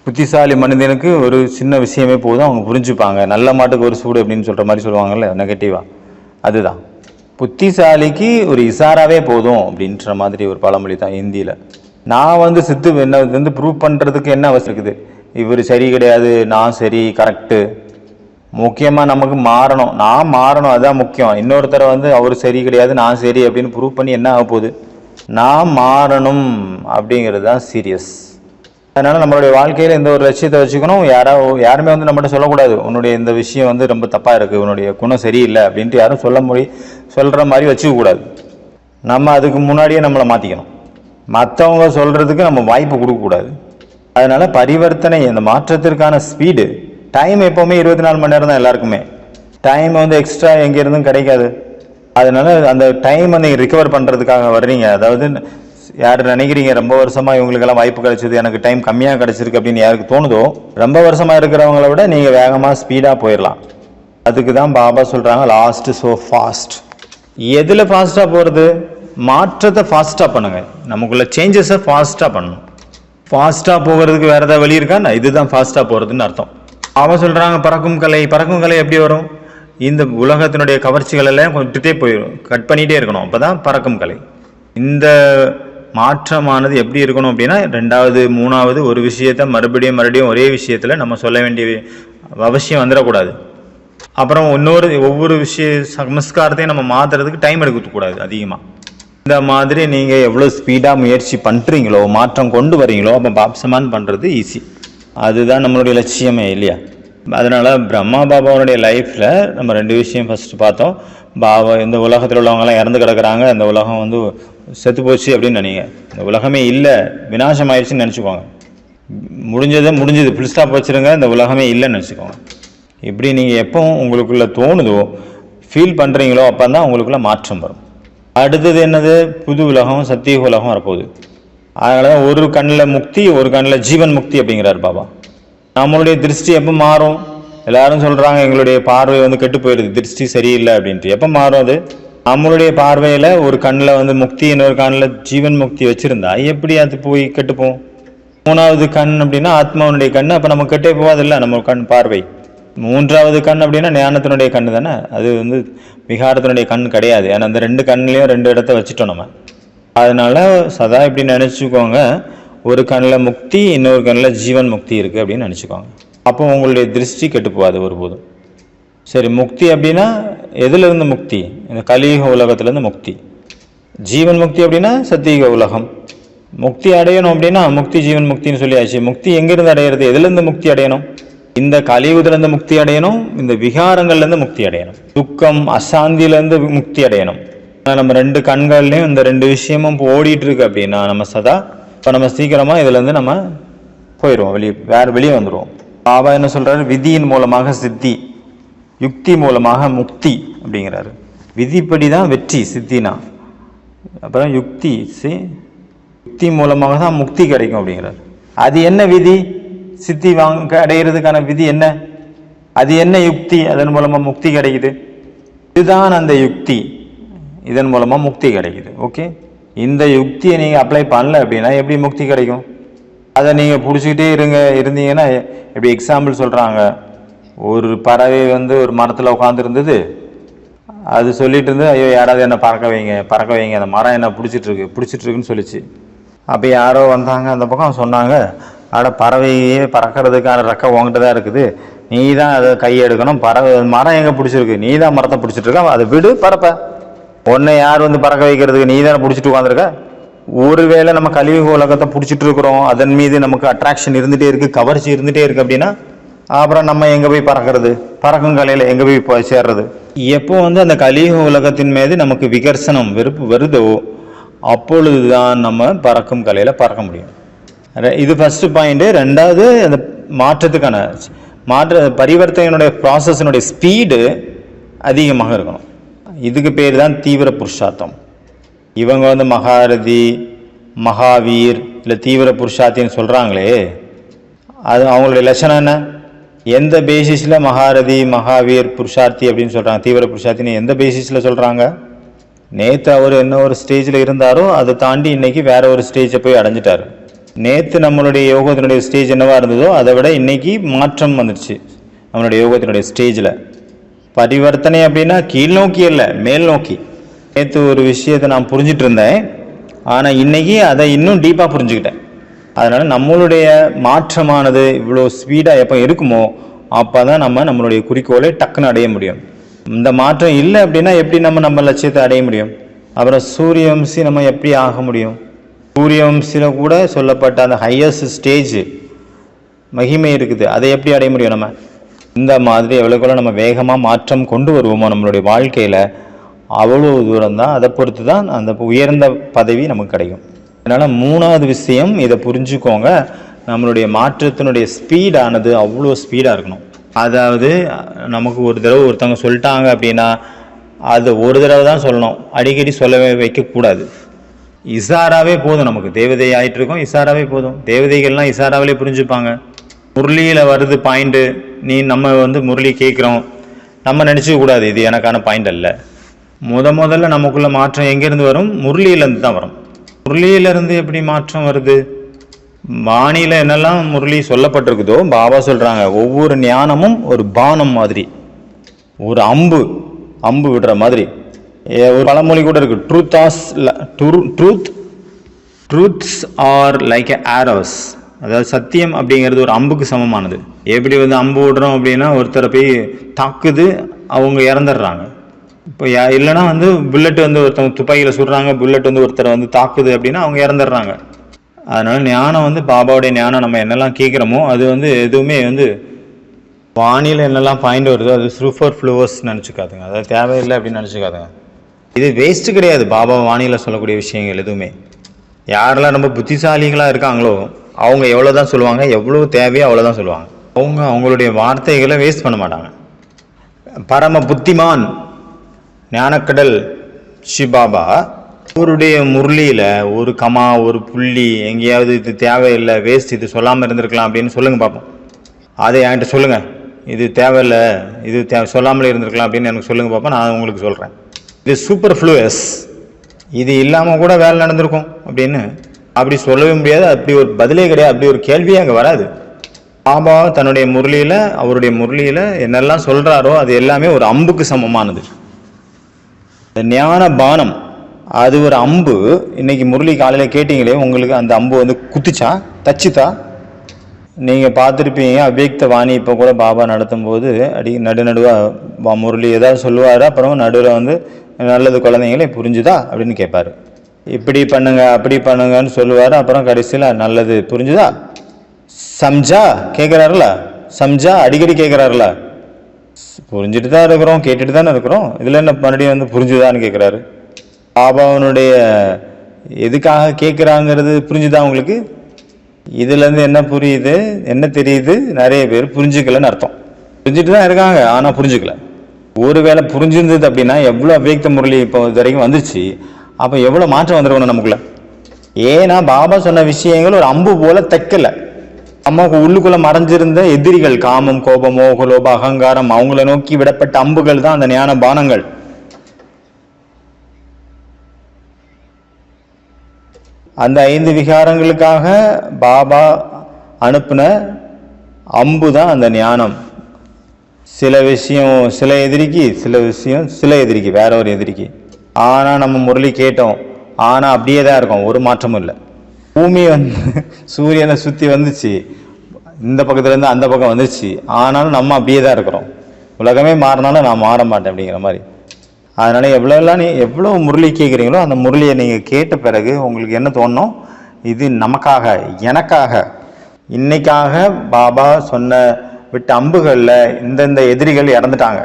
புத்திசாலி மனிதனுக்கு ஒரு சின்ன விஷயமே போதும், அவங்க புரிஞ்சுப்பாங்க. நல்ல மாட்டுக்கு ஒரு சூடு அப்படின்னு சொல்கிற மாதிரி சொல்லுவாங்கல்ல நெகட்டிவாக, அதுதான் புத்திசாலிக்கு ஒரு இஷாராவே போதும் அப்படின்ற மாதிரி ஒரு பழமொழி தான் ஹிந்தியில். நான் வந்து என்ன வந்து ப்ரூவ் பண்ணுறதுக்கு என்ன அவசியம் இருக்குது? இவர் சரி கிடையாது, நான் சரி, கரெக்டு. முக்கியமாக நமக்கு மாறணும், நான் மாறணும், அதுதான் முக்கியம். இன்னொருத்தரை வந்து அவர் சரி கிடையாது, நான் சரி அப்படின்னு ப்ரூவ் பண்ணி என்ன ஆக போகுது? நான் மாறணும் அப்படிங்கிறது தான் சீரியஸ். அதனால் நம்மளுடைய வாழ்க்கையில் இந்த ஒரு லட்சியத்தை வச்சுக்கணும். யாருமே வந்து நம்மகிட்ட சொல்லக்கூடாது, உன்னுடைய இந்த விஷயம் வந்து ரொம்ப தப்பாக இருக்குது, உன்னுடைய குணம் சரியில்லை அப்படின்ட்டு யாரும் சொல்கிற மாதிரி வச்சுக்கக்கூடாது. நம்ம அதுக்கு முன்னாடியே நம்மளை மாற்றிக்கணும். மற்றவங்க சொல்கிறதுக்கு நம்ம வாய்ப்பு கொடுக்கக்கூடாது. அதனால் பரிவர்த்தனை, அந்த மாற்றத்திற்கான ஸ்பீடு, டைம் எப்போவுமே 24 மணி நேரம் தான் எல்லாருக்குமே. டைம் வந்து எக்ஸ்ட்ரா எங்கேருந்தும் கிடைக்காது. அதனால அந்த டைமை நீங்கள் ரிகவர் பண்ணுறதுக்காக வர்றீங்க. அதாவது யார் நினைக்கிறீங்க ரொம்ப வருஷமாக இவங்களுக்கெல்லாம் வாய்ப்பு கிடைச்சிது, எனக்கு டைம் கம்மியாக கிடைச்சிருக்கு அப்படின்னு யாருக்கு தோணுதோ, ரொம்ப வருஷமாக இருக்கிறவங்கள விட நீங்கள் வேகமாக ஸ்பீடாக போயிடலாம். அதுக்கு தான் பாபா சொல்கிறாங்க லாஸ்ட் ஸோ ஃபாஸ்ட். எதில் ஃபாஸ்ட்டாக போகிறது? மாற்றத்தை ஃபாஸ்ட்டாக பண்ணுங்க. நமக்குள்ள சேஞ்சஸை ஃபாஸ்ட்டாக பண்ணணும். ஃபாஸ்ட்டாக போகிறதுக்கு வேறு ஏதாவது வழி இருக்கான்னா இதுதான் ஃபாஸ்ட்டாக போகிறதுன்னு அர்த்தம். அவன் சொல்கிறாங்க பறக்கும் கலை. பறக்கும் கலை எப்படி வரும்? இந்த உலகத்தினுடைய கவர்ச்சிகள் எல்லாம் விட்டுட்டே போயிடும், கட் பண்ணிகிட்டே இருக்கணும். அப்போ தான் பறக்கும் கலை. இந்த மாற்றமானது எப்படி இருக்கணும் அப்படின்னா, 2வது 3வது ஒரு விஷயத்தை மறுபடியும் ஒரே விஷயத்தில் நம்ம சொல்ல வேண்டிய அவசியம் வந்துடக்கூடாது. அப்புறம் ஒவ்வொரு சமஸ்காரத்தையும் நம்ம மாற்றுறதுக்கு டைம் எடுக்கக்கூடாது அதிகமாக. இந்த மாதிரி நீங்கள் எவ்வளோ ஸ்பீடாக முயற்சி பண்ணுறீங்களோ, மாற்றம் கொண்டு வரீங்களோ, அப்போ பாப்சமான் பண்ணுறது ஈஸி. அதுதான் நம்மளுடைய லட்சியமே இல்லையா? அதனால் பிரம்மா பாபாவுடைய லைஃப்பில் நம்ம 2 விஷயம் ஃபஸ்ட்டு பார்த்தோம். பாபா இந்த உலகத்தில் உள்ளவங்கெல்லாம் இறந்து கிடக்குறாங்க, இந்த உலகம் வந்து செத்து போச்சு அப்படின்னு நினைங்க. இந்த உலகமே இல்லை, விநாசம் ஆயிடுச்சுன்னு நினச்சிக்கோங்க. முடிஞ்சது ஃபுல் ஸ்டாப் வச்சுருங்க, இந்த உலகமே இல்லைன்னு நினச்சிக்கோங்க. இப்படி நீங்கள் எப்போ உங்களுக்குள்ளே தோணுதோ, ஃபீல் பண்ணுறீங்களோ, அப்போ தான் உங்களுக்குள்ளே மாற்றம் வரும். அடுத்தது என்னது? புது உலகம், சத்திய உலகம் வரப்போகுது. அதனால தான் ஒரு கண்ணில் முக்தி, ஒரு கண்ணில் ஜீவன் முக்தி அப்படிங்கிறார் பாபா. நம்மளுடைய திருஷ்டி எப்போ மாறும்? எல்லாரும் சொல்கிறாங்க எங்களுடைய பார்வை வந்து கெட்டு போயிடுது, திருஷ்டி சரியில்லை அப்படின்ட்டு. எப்போ மாறும் அது? நம்மளுடைய பார்வையில் ஒரு கண்ணில் வந்து முக்தி, இன்னொரு கண்ணில் ஜீவன் முக்தி வச்சுருந்தா எப்படி அது போய் கெட்டுப்போம்? 3வது கண் அப்படின்னா ஆத்மாவுடைய கண், அப்போ நம்ம கெட்டே போகாதில்லை நம்ம கண் பார்வை. 3வது கண் அப்படின்னா ஞானத்தினுடைய கண் தானே, அது வந்து விகாரத்தினுடைய கண் கிடையாது. ஏன்னா அந்த 2 கண்ணிலையும் 2 இடத்த வச்சுட்டோம் நம்ம. அதனால சதா இப்படி நினச்சிக்கோங்க, ஒரு கண்ணில் முக்தி, இன்னொரு கண்ணில் ஜீவன் முக்தி இருக்குது அப்படின்னு நினச்சிக்கோங்க. அப்போ உங்களுடைய திருஷ்டி கெட்டு போகாது ஒருபோதும். சரி, முக்தி அப்படின்னா எதுலேருந்து முக்தி? இந்த கலியுக உலகத்துலேருந்து முக்தி. ஜீவன் முக்தி அப்படின்னா சத்தியுக உலகம். முக்தி அடையணும் அப்படின்னா முக்தி ஜீவன் முக்தின்னு சொல்லியாச்சு. முக்தி எங்கேருந்து அடையிறது? எதுலேருந்து முக்தி அடையணும்? இந்த கலியுகத்திலேருந்து முக்தி அடையணும், இந்த விகாரங்கள்லேருந்து முக்தி அடையணும், துக்கம் அசாந்தியிலேருந்து முக்தி அடையணும். நம்ம 2 கண்கள்லையும் இந்த 2 விஷயமும் இப்போ ஓடிட்டு இருக்கு அப்படின்னா நம்ம சதா இப்போ நம்ம சீக்கிரமாக இதுலேருந்து நம்ம போயிடுவோம், வெளியே வந்துடுவோம். பாபா என்ன சொல்கிறாரு? விதியின் மூலமாக சித்தி, யுக்தி மூலமாக முக்தி அப்படிங்கிறாரு. விதிப்படி தான் வெற்றி, சித்தினா. அப்புறம் யுக்தி மூலமாக தான் முக்தி கிடைக்கும் அப்படிங்கிறார். அது என்ன விதி? சித்தி அடைகிறதுக்கான விதி என்ன? அது என்ன யுக்தி? அதன் மூலமாக முக்தி கிடைக்குது. இதுதான் அந்த யுக்தி, இதன் மூலமாக முக்தி கிடைக்குது. ஓகே, இந்த யுக்தியை நீங்கள் அப்ளை பண்ணல அப்படின்னா எப்படி முக்தி கிடைக்கும்? அதை நீங்கள் பிடிச்சிக்கிட்டே இருந்தீங்கன்னா, எப்படி எக்ஸாம்பிள் சொல்கிறாங்க, ஒரு பறவை வந்து ஒரு மரத்தில் உட்காந்துருந்தது. அது சொல்லிட்டு இருந்து, ஐயோ யாராவது என்ன பறக்க வைங்க, அந்த மரம் என்ன பிடிச்சிட்ருக்குன்னு சொல்லிச்சு. அப்போ யாரோ வந்தாங்க அந்த பக்கம், சொன்னாங்க, பறவையே பறக்கிறதுக்கான ரெக்கை உங்ககிட்ட தான் இருக்குது, நீ தான் அதை கையெடுக்கணும், மரம் எங்கே பிடிச்சிருக்கு, நீ தான் மரத்தை பிடிச்சிட்ருக்க, அதை விடு பறப்ப, உன்னை யார் வந்து பறக்க வைக்கிறதுக்கு, நீ தானே பிடிச்சிட்டு உட்காந்துருக்க. ஒருவேளை நம்ம கலியுக உலகத்தை பிடிச்சிட்டு இருக்கிறோம், அதன் மீது நமக்கு அட்ராக்ஷன் இருந்துகிட்டே இருக்குது, கவர்ச்சி இருந்துகிட்டே இருக்குது அப்படின்னா, அப்புறம் நம்ம எங்கே போய் பறக்கிறது? பறக்கும் கலையில் எங்கே போய் சேர்றது? எப்போ வந்து அந்த கலியுக உலகத்தின் மீது நமக்கு விகர்சனம், வெறுப்பு வருதோ, அப்பொழுது தான் நம்ம பறக்கும் கலையில் பறக்க முடியும். இது ஃபஸ்ட்டு பாயிண்ட்டு. 2வது, அந்த மாற்றத்துக்கான பரிவர்த்தனையினுடைய ப்ராசஸினுடைய ஸ்பீடு அதிகமாக இருக்கணும். இதுக்கு பேர் தான் தீவிர புருஷார்த்தம். இவங்க வந்து மகாரதி, மகாவீர் இல்லை தீவிர புருஷார்த்தின்னு சொல்கிறாங்களே, அது அவங்களுடைய லட்சணம் என்ன? எந்த பேசிஸில் மகாரதி, மகாவீர், புருஷார்த்தி அப்படின்னு சொல்கிறாங்க? தீவிர புருஷார்த்தின்னு எந்த பேசிஸில் சொல்கிறாங்க? நேற்று அவர் என்ன ஒரு ஸ்டேஜில் இருந்தாரோ அதை தாண்டி இன்றைக்கி வேற ஒரு ஸ்டேஜை போய் அடைஞ்சிட்டார். நேற்று நம்மளுடைய யோகத்தினுடைய ஸ்டேஜ் என்னவா இருந்ததோ அதை விட இன்றைக்கி மாற்றம் வந்துடுச்சு நம்மளுடைய யோகத்தினுடைய ஸ்டேஜில். பரிவர்த்தனை அப்படின்னா கீழ் நோக்கி இல்லை, மேல் நோக்கி. நேற்று ஒரு விஷயத்தை நான் புரிஞ்சிட்டு இருந்தேன், ஆனால் இன்றைக்கி அதை இன்னும் டீப்பாக புரிஞ்சுக்கிட்டேன். அதனால் நம்மளுடைய மாற்றமானது இவ்வளோ ஸ்பீடாக எப்போ இருக்குமோ அப்போ தான் நம்மளுடைய குறிக்கோளை டக்குன்னு அடைய முடியும். இந்த மாற்றம் இல்லை அப்படின்னா எப்படி நம்ம லட்சியத்தை அடைய முடியும்? அப்புறம் சூரியவம்சி நம்ம எப்படி ஆக முடியும்? சூரியவம்சியில் கூட சொல்லப்பட்ட அந்த ஹையஸ்ட் ஸ்டேஜ் மகிமை இருக்குது, அதை எப்படி அடைய முடியும் நம்ம? இந்த மாதிரி எவ்வளோக்குள்ள நம்ம வேகமாக மாற்றம் கொண்டு வருவோமோ நம்மளுடைய வாழ்க்கையில், அவ்வளோ தூரம் தான். அதை பொறுத்து தான் அந்த உயர்ந்த பதவி நமக்கு கிடைக்கும். அதனால் 3வது விஷயம் இதை புரிஞ்சுக்கோங்க, நம்மளுடைய மாற்றத்தினுடைய ஸ்பீடானது அவ்வளோ ஸ்பீடாக இருக்கணும். அதாவது நமக்கு ஒரு தடவை ஒருத்தவங்க சொல்லிட்டாங்க அப்படின்னா அது ஒரு தடவை தான் சொல்லணும், அடிக்கடி சொல்லவே வைக்கக்கூடாது. இசாராவே போதும், நமக்கு தேவதை ஆகிட்டு இருக்கோம், இசாராவே போதும். தேவதைகள்லாம் இசாராவிலே புரிஞ்சுப்பாங்க. முரளியில் வருது பாயிண்ட்டு, நம்ம முரளி கேட்குறோம், நம்ம நினச்சிக்க கூடாது இது எனக்கான பாயிண்ட் அல்ல. முதல்ல நமக்குள்ள மாற்றம் எங்கேருந்து வரும்? முரளியிலேருந்து தான் வரும். முரளியிலேருந்து எப்படி மாற்றம் வருது? வாணியில் என்னெல்லாம் முரளி சொல்லப்பட்டிருக்குதோ பாபா சொல்கிறாங்க, ஒவ்வொரு ஞானமும் ஒரு பானம் மாதிரி, ஒரு அம்பு விடுற மாதிரி. ஒரு பழமொழி கூட இருக்கு, ட்ரூத்ஸ் ஆர் லைக் ஆரோஸ். அதாவது சத்தியம் அப்படிங்கிறது ஒரு அம்புக்கு சமமானது. எப்படி அம்பு விடுறோம் அப்படின்னா ஒருத்தரை போய் தாக்குது, அவங்க இறந்துடுறாங்க. இப்போ இல்லைன்னா புல்லட் ஒருத்தவங்க துப்பாக்கியில் சுடுறாங்க, புல்லட் ஒருத்தரை தாக்குது அப்படின்னா அவங்க இறந்துடுறாங்க. அதனால ஞானம் பாபாவுடைய ஞானம் நம்ம என்னெல்லாம் கேட்குறோமோ அது எதுவுமே வானியில் என்னெல்லாம் பாயிண்ட் வருதோ அது சூப்பர் ஃப்ளூவர்ஸ் நினச்சிக்காதுங்க, அதாவது தேவையில்லை அப்படின்னு நினச்சிக்காதுங்க. இது வேஸ்ட்டு கிடையாது. பாபா வானியில் சொல்லக்கூடிய விஷயங்கள் எதுவுமே, யாரெல்லாம் ரொம்ப புத்திசாலிகளாக இருக்காங்களோ அவங்க எவ்வளோ தான் சொல்லுவாங்க, எவ்வளோ தேவையோ அவ்வளோதான் சொல்லுவாங்க. அவங்களுடைய வார்த்தைகளை வேஸ்ட் பண்ண மாட்டாங்க. பரம புத்திமான் ஞானக்கடல் சிபாபா அவருடைய முரளியில் ஒரு கமா ஒரு புள்ளி எங்கேயாவது இது தேவையில்லை, வேஸ்ட், இது சொல்லாமல் இருந்திருக்கலாம் அப்படின்னு சொல்லுங்கள் பார்ப்போம். அதை என்கிட்ட சொல்லுங்கள், இது தேவையில்லை, இது சொல்லாமலே இருந்திருக்கலாம் அப்படின்னு எனக்கு சொல்லுங்கள் பார்ப்போம், நான் உங்களுக்கு சொல்கிறேன். இது சூப்பர் ஃப்ளூயஸ், இது இல்லாமல் கூட வேலை நடந்திருக்கும் அப்படின்னு அப்படி சொல்லவே முடியாது. அப்படி ஒரு பதிலே கிடையாது, அப்படி ஒரு கேள்வியே அங்கே வராது. பாபா தன்னுடைய முரளியில், அவருடைய முரளியில் என்னெல்லாம் சொல்கிறாரோ அது எல்லாமே ஒரு அம்புக்கு சமமானது. ஞான பானம் அது ஒரு அம்பு. இன்னைக்கு முரளி காலையில் கேட்டீங்களே, உங்களுக்கு அந்த அம்பு குத்துச்சா, தச்சுதா? நீங்கள் பார்த்துருப்பீங்க அவ்யக்த வாணி. இப்போ கூட பாபா நடத்தும் போது நடுவாக முரளி ஏதாவது சொல்லுவார், அப்புறம் நடுவில் நல்லது குழந்தைங்களே புரிஞ்சுதா அப்படின்னு கேட்பார். இப்படி பண்ணுங்க அப்படி பண்ணுங்கன்னு சொல்லுவார், அப்புறம் கடைசியில் நல்லது புரிஞ்சுதா, சம்ஜா கேட்குறாருல, சம்ஜா அடிக்கடி கேட்குறாருல. புரிஞ்சுட்டு தான் இருக்கிறோம், கேட்டுட்டு தானே இருக்கிறோம், இதில் என்ன மறுபடியும் புரிஞ்சுதான்னு கேட்குறாரு. பாபாவனுடைய எதுக்காக கேட்குறாங்கிறது புரிஞ்சுதா உங்களுக்கு? இதுலேருந்து என்ன புரியுது, என்ன தெரியுது? நிறைய பேர் புரிஞ்சுக்கலன்னு அர்த்தம். புரிஞ்சுட்டு தான் இருக்காங்க, ஆனால் புரிஞ்சுக்கல. ஒருவேளை புரிஞ்சிருந்தது அப்படின்னா எவ்வளோ அவ்யக்த முரளி இப்போ இது வரைக்கும் வந்துச்சு, அப்போ எவ்வளோ மாற்றம் வந்துருக்கணும் நமக்குள்ள. ஏன்னா பாபா சொன்ன விஷயங்கள் ஒரு அம்பு போல தைக்கலை. நமக்கு உள்ளுக்குள்ள மறைஞ்சிருந்த எதிரிகள், காமம், கோபம், மோக, லோப, அகங்காரம், அவங்கள நோக்கி விடப்பட்ட அம்புகள் தான் அந்த ஞான பானங்கள். அந்த 5 விகாரங்களுக்காக பாபா அனுப்பின அம்பு தான் அந்த ஞானம். சில விஷயம் சில எதிரிக்கு, சில விஷயம் சில எதிரிக்கு, வேற ஒரு எதிரிக்கு. ஆனால் நம்ம முரளி கேட்டோம், ஆனால் அப்படியே தான் இருக்கும், ஒரு மாற்றமும் இல்லை. பூமி சூரியனை சுற்றி வந்துச்சு, இந்த பக்கத்துலேருந்து அந்த பக்கம் வந்துச்சு, ஆனாலும் நம்ம அப்படியே தான் இருக்கிறோம். உலகமே மாறினாலும் நான் மாற மாட்டேன் அப்படிங்கிற மாதிரி. அதனால் எவ்வளோ முரளி கேட்குறீங்களோ அந்த முரளியை நீங்கள் கேட்ட பிறகு உங்களுக்கு என்ன தோணும்? இது நமக்காக, எனக்காக, இன்னைக்காக பாபா சொன்ன விட்ட அம்புகளில் இந்தந்த எதிரிகள் இறந்துட்டாங்க.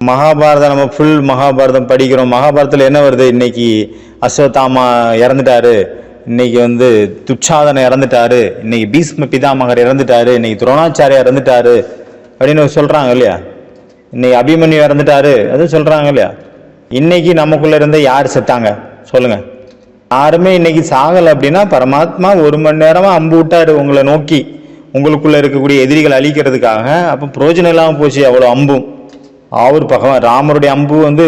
மகாபாரதம், நம்ம ஃபுல் மகாபாரதம் படிக்கிறோம். மகாபாரதத்தில் என்ன வருது? இன்னைக்கு அஸ்வத்தாமா இறந்துட்டாரு, இன்னைக்கு துச்சாதனை இறந்துட்டாரு, இன்னைக்கு பீஷ்ம பிதாமகர் இறந்துட்டாரு, இன்னைக்கு துரோணாச்சாரியா இறந்துட்டாரு அப்படின்னு சொல்கிறாங்க இல்லையா? இன்னைக்கு அபிமன்யு இறந்துட்டாரு அதுவும் சொல்கிறாங்க இல்லையா? இன்னைக்கு நமக்குள்ள இருந்த யார் செத்தாங்க சொல்லுங்க? யாருமே இன்னைக்கு சாகலை. அப்படின்னா பரமாத்மா 1 மணி நேரமாக அம்பு விட்டாரு உங்களை நோக்கி, உங்களுக்குள்ள இருக்கக்கூடிய எதிரிகள் அழிக்கிறதுக்காக. அப்போ பிரயோஜனம் இல்லாமல் போச்சு அவ்வளோ அம்பும். அவர் பகவான் ராமருடைய அம்பு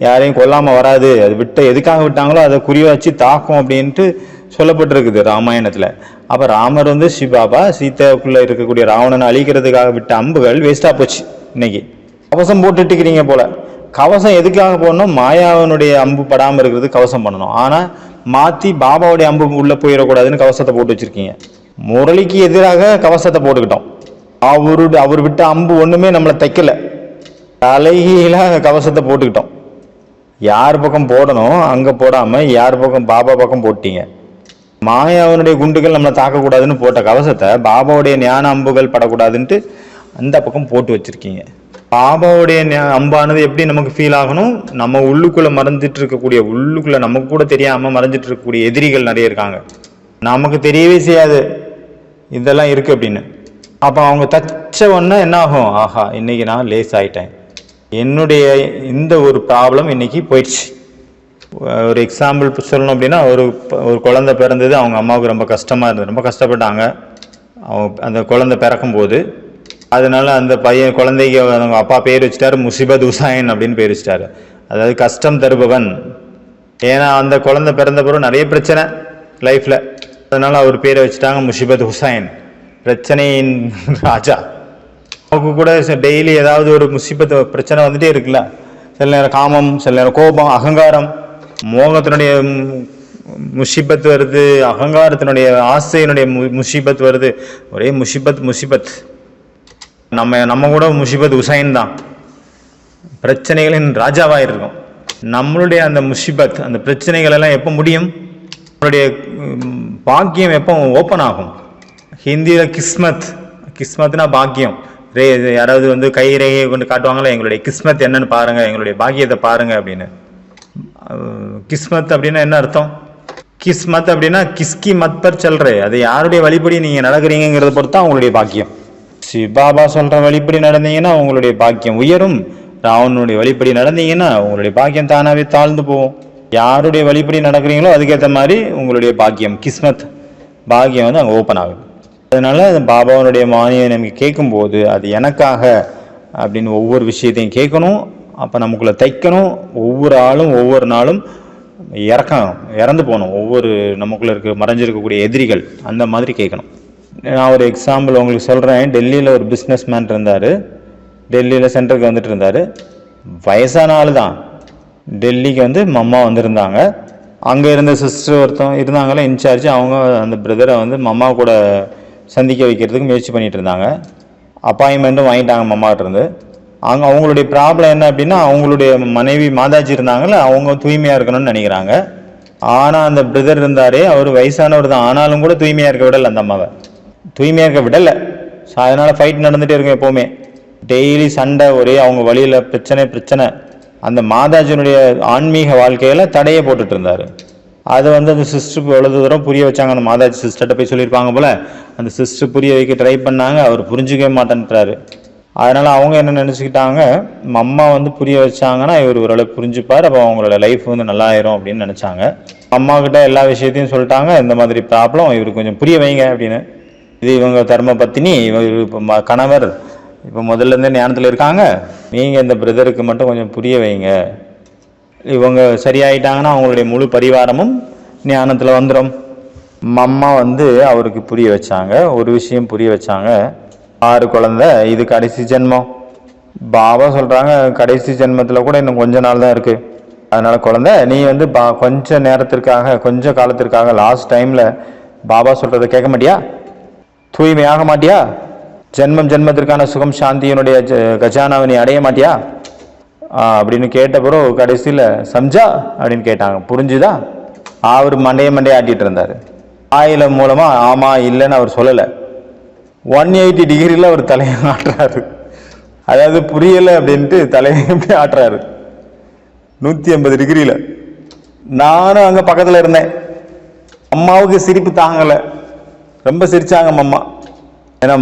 யாரையும் கொல்லாமல் வராது, அது எதுக்காக விட்டாங்களோ அதை குறிய வச்சு தாக்கும் அப்படின்ட்டு சொல்லப்பட்டிருக்குது ராமாயணத்தில். அப்போ ராமர் சிவபாபா சீதாவுக்குள்ளே இருக்கக்கூடிய ராவணனை அழிக்கிறதுக்காக விட்ட அம்புகள் வேஸ்ட்டாக போச்சு. இன்னைக்கு கவசம் போட்டுட்டுக்கிறீங்க போல. கவசம் எதுக்காக போடணும்? மாயாவனுடைய அம்பு படாமல் இருக்கிறது கவசம் பண்ணணும். ஆனால் மாற்றி பாபாவுடைய அம்பு உள்ளே போயிடக்கூடாதுன்னு கவசத்தை போட்டு வச்சுருக்கீங்க. முரளிக்கு எதிராக கவசத்தை போட்டுக்கிட்டோம். அவர் விட்ட அம்பு ஒன்றுமே நம்மளை தைக்கலை, தலைகீழாக கவசத்தை போட்டுக்கிட்டோம். யார் பக்கம் போடணும் அங்கே போடாமல் யார் பக்கம் பாபா பக்கம் போட்டீங்க. மாயாவனுடைய குண்டுகள் நம்மளை தாக்கக்கூடாதுன்னு போட்ட கவசத்தை பாபாவுடைய ஞான அம்புகள் படக்கூடாதுன்ட்டு அந்த பக்கம் போட்டு வச்சுருக்கீங்க. பாபாவுடைய அம்பானது எப்படி நமக்கு ஃபீல் ஆகணும், நம்ம உள்ளுக்குள்ள மறைஞ்சிட்டு இருக்கக்கூடிய, உள்ளுக்குள்ள நமக்கு கூட தெரியாம மறைஞ்சிட்டு இருக்கக்கூடிய எதிரிகள் நிறைய இருக்காங்க, நமக்கு தெரியவே செய்யாது இதெல்லாம் இருக்கு அப்படின்னு. அப்போ அவங்க தச்ச உடனே என்ன ஆகும், ஆஹா இன்னைக்கு நான் லேஸ் ஆயிட்டேன், என்னுடைய இந்த ஒரு ப்ராப்ளம் இன்னைக்கு போயிடுச்சு. ஒரு எக்ஸாம்பிள் சொல்லணும் அப்படின்னா, ஒரு குழந்தை பிறந்தது, அவங்க அம்மாவுக்கு ரொம்ப கஷ்டமாக இருந்தது, ரொம்ப கஷ்டப்பட்டாங்க அந்த குழந்தை பிறக்கும்போது. அதனால அந்த பையன் குழந்தைக்கு அவங்க அப்பா பேர் வச்சுட்டாரு முசிபத் ஹுசைன் அப்படின்னு பேர் வச்சுட்டாரு, அதாவது கஷ்டம் தருபவன். ஏன்னா அந்த குழந்தை பிறந்த பிறகு நிறைய பிரச்சனை லைஃப்ல, அதனால அவர் பேரை வச்சுட்டாங்க முசிபத் ஹுசைன், பிரச்சனையின் ராஜா. அவங்க கூட டெய்லி ஏதாவது ஒரு முசிபத் பிரச்சனை வந்துட்டே இருக்குல்ல, சில நேரம் காமம், சில நேரம் கோபம், அகங்காரம், மோகத்தினுடைய முசிபத் வருது, அகங்காரத்தினுடைய ஆசையினுடைய முசிபத் வருது, ஒரே முசிபத் முசிபத். நம்ம கூட முசிபத் ஹுசைன் தான், பிரச்சனைகளின் ராஜாவாக இருக்கும். நம்மளுடைய அந்த முசிபத், அந்த பிரச்சனைகள் எல்லாம் எப்போ முடியும், நம்மளுடைய பாக்கியம் எப்போ ஓப்பன் ஆகும். ஹிந்தியில் கிஸ்மத், கிஸ்மத்னா பாக்கியம். யாராவது வந்து கை ரேகையை கொண்டு காட்டுவாங்களா, எங்களுடைய கிஸ்மத் என்னன்னு பாருங்க, எங்களுடைய பாக்கியத்தை பாருங்க அப்படின்னு. கிஸ்மத் அப்படின்னா என்ன அர்த்தம், கிஸ்மத் அப்படின்னா கிஸ்கி மத் பர் செல்றே, அது யாருடைய வழிபடி நீங்க நடக்கிறீங்கிறத பொறுத்து தான் உங்களுடைய பாக்கியம். பாபா சொல்ற வழிபடி நடந்தீங்கன்னா உங்களுடைய பாக்கியம் உயரும், ராவனுடைய வழிபடி நடந்தீங்கன்னா உங்களுடைய பாக்கியம் தானாவே தாழ்ந்து போகும். யாருடைய வழிபடி நடக்கிறீங்களோ அதுக்கேற்ற மாதிரி உங்களுடைய பாக்கியம், கிஸ்மத் பாக்கியம் வந்து அங்கே ஓப்பன் ஆகுது. அதனால பாபாவனுடைய மானியை நமக்கு கேட்கும்போது அது எனக்காக அப்படின்னு ஒவ்வொரு விஷயத்தையும் கேட்கணும். அப்போ நமக்குள்ள தைக்கணும். ஒவ்வொரு ஆளும் ஒவ்வொரு நாளும் இறந்து போகணும், ஒவ்வொரு நமக்குள்ள மறைஞ்சிருக்கக்கூடிய எதிரிகள் அந்த மாதிரி கேட்கணும். நான் ஒரு எக்ஸாம்பிள் உங்களுக்கு சொல்கிறேன். டெல்லியில் ஒரு பிஸ்னஸ் மேன் இருந்தார், டெல்லியில் சென்டருக்கு வந்துட்டு இருந்தார். வயசான ஆள் தான். டெல்லிக்கு வந்து மம்மா வந்திருந்தாங்க. அங்கே இருந்த சிஸ்டர் ஒருத்தவங்க இருந்தாங்களே இன்சார்ஜ், அவங்க அந்த பிரதரை வந்து மம்மா கூட சந்திக்க வைக்கிறதுக்கு முயற்சி பண்ணிட்டு இருந்தாங்க. அப்பாயின்மெண்ட்டும் வாங்கிட்டாங்க மம்மாட்ட இருந்து. அவங்களுடைய ப்ராப்ளம் என்ன அப்படின்னா, அவங்களுடைய மனைவி மாதாஜி இருந்தாங்கல்ல, அவங்க தூய்மையாக இருக்கணும்னு நினைக்கிறாங்க. ஆனால் அந்த பிரதர் இருந்தாரே, அவர் வயசானவர் தான், ஆனாலும் கூட தூய்மையாக இருக்க விடலை, அந்த அம்மாவை தூய்மையாக இருக்க விடலை. ஸோ அதனால் ஃபைட் நடந்துகிட்டே இருக்கும் எப்போவுமே, டெய்லி சண்டை, ஒரே அவங்க வழியில் பிரச்சனை. அந்த மாதாஜினுடைய ஆன்மீக வாழ்க்கையில் தடையை போட்டுட்டு இருந்தார். அதை வந்து அந்த சிஸ்டருக்கு எவ்வளோ தூரம் புரிய வச்சாங்க, அந்த மாதாஜி சிஸ்டர்கிட்ட போய் சொல்லியிருப்பாங்க போல், அந்த சிஸ்டர் புரிய வைக்க ட்ரை பண்ணாங்க, அவர் புரிஞ்சிக்கவே மாட்டேன்றாரு. அதனால் அவங்க என்ன நினச்சிக்கிட்டாங்க, அம்மா வந்து புரிய வச்சாங்கன்னா இவர் ஓரளவு புரிஞ்சுப்பார், அப்போ அவங்களோட லைஃப் வந்து நல்லாயிரும் அப்படின்னு நினச்சாங்க. அம்மா கிட்ட எல்லா விஷயத்தையும் சொல்லிட்டாங்க, இந்த மாதிரி ப்ராப்ளம் இவருக்கு கொஞ்சம் புரிய வைங்க அப்படின்னு. இது இவங்க தர்ம பத்தினி, இவங்க கணவர் இப்போ முதல்ல இருந்தே ஞானத்தில் இருக்காங்க, நீங்கள் இந்த பிரதருக்கு மட்டும் கொஞ்சம் புரிய வைங்க. இவங்க சரியாயிட்டாங்கன்னா அவங்களுடைய முழு பரிவாரமும் ஞானத்தில் வந்துடும். அம்மா வந்து அவருக்கு புரிய வச்சாங்க, ஒரு விஷயம் புரிய வச்சாங்க. 6 குழந்தை, இது கடைசி ஜென்மம். பாபா சொல்கிறாங்க, கடைசி ஜென்மத்தில் கூட இன்னும் கொஞ்ச நாள் தான் இருக்குது. அதனால் குழந்தை, நீ வந்து கொஞ்ச நேரத்திற்காக, கொஞ்ச காலத்திற்காக, லாஸ்ட் டைமில் பாபா சொல்கிறத கேட்க மாட்டியா, தூய்மையாக மாட்டியா, ஜென்மத்திற்கான சுகம் சாந்தியினுடைய கஜானாவை நீ அடைய மாட்டியா அப்படின்னு கேட்ட பிறகு கடைசியில் சம்ஜா அப்படின்னு கேட்டாங்க, புரிஞ்சுதா. அவர் மண்டையை ஆட்டிகிட்டு இருந்தார். ஆயில மூலமாக ஆமாம் இல்லைன்னு அவர் சொல்லலை, 180 டிகிரியில் அவர் தலையை ஆட்டுறாரு. அதாவது புரியலை அப்படின்ட்டு தலையை எப்படி ஆட்டுறாரு, 180 டிகிரியில். நானும் அங்கே பக்கத்தில் இருந்தேன். அம்மாவுக்கு சிரிப்பு தாங்கலை, ரொம்ப சிரிச்சாங்க மம்மா. ஏன்னா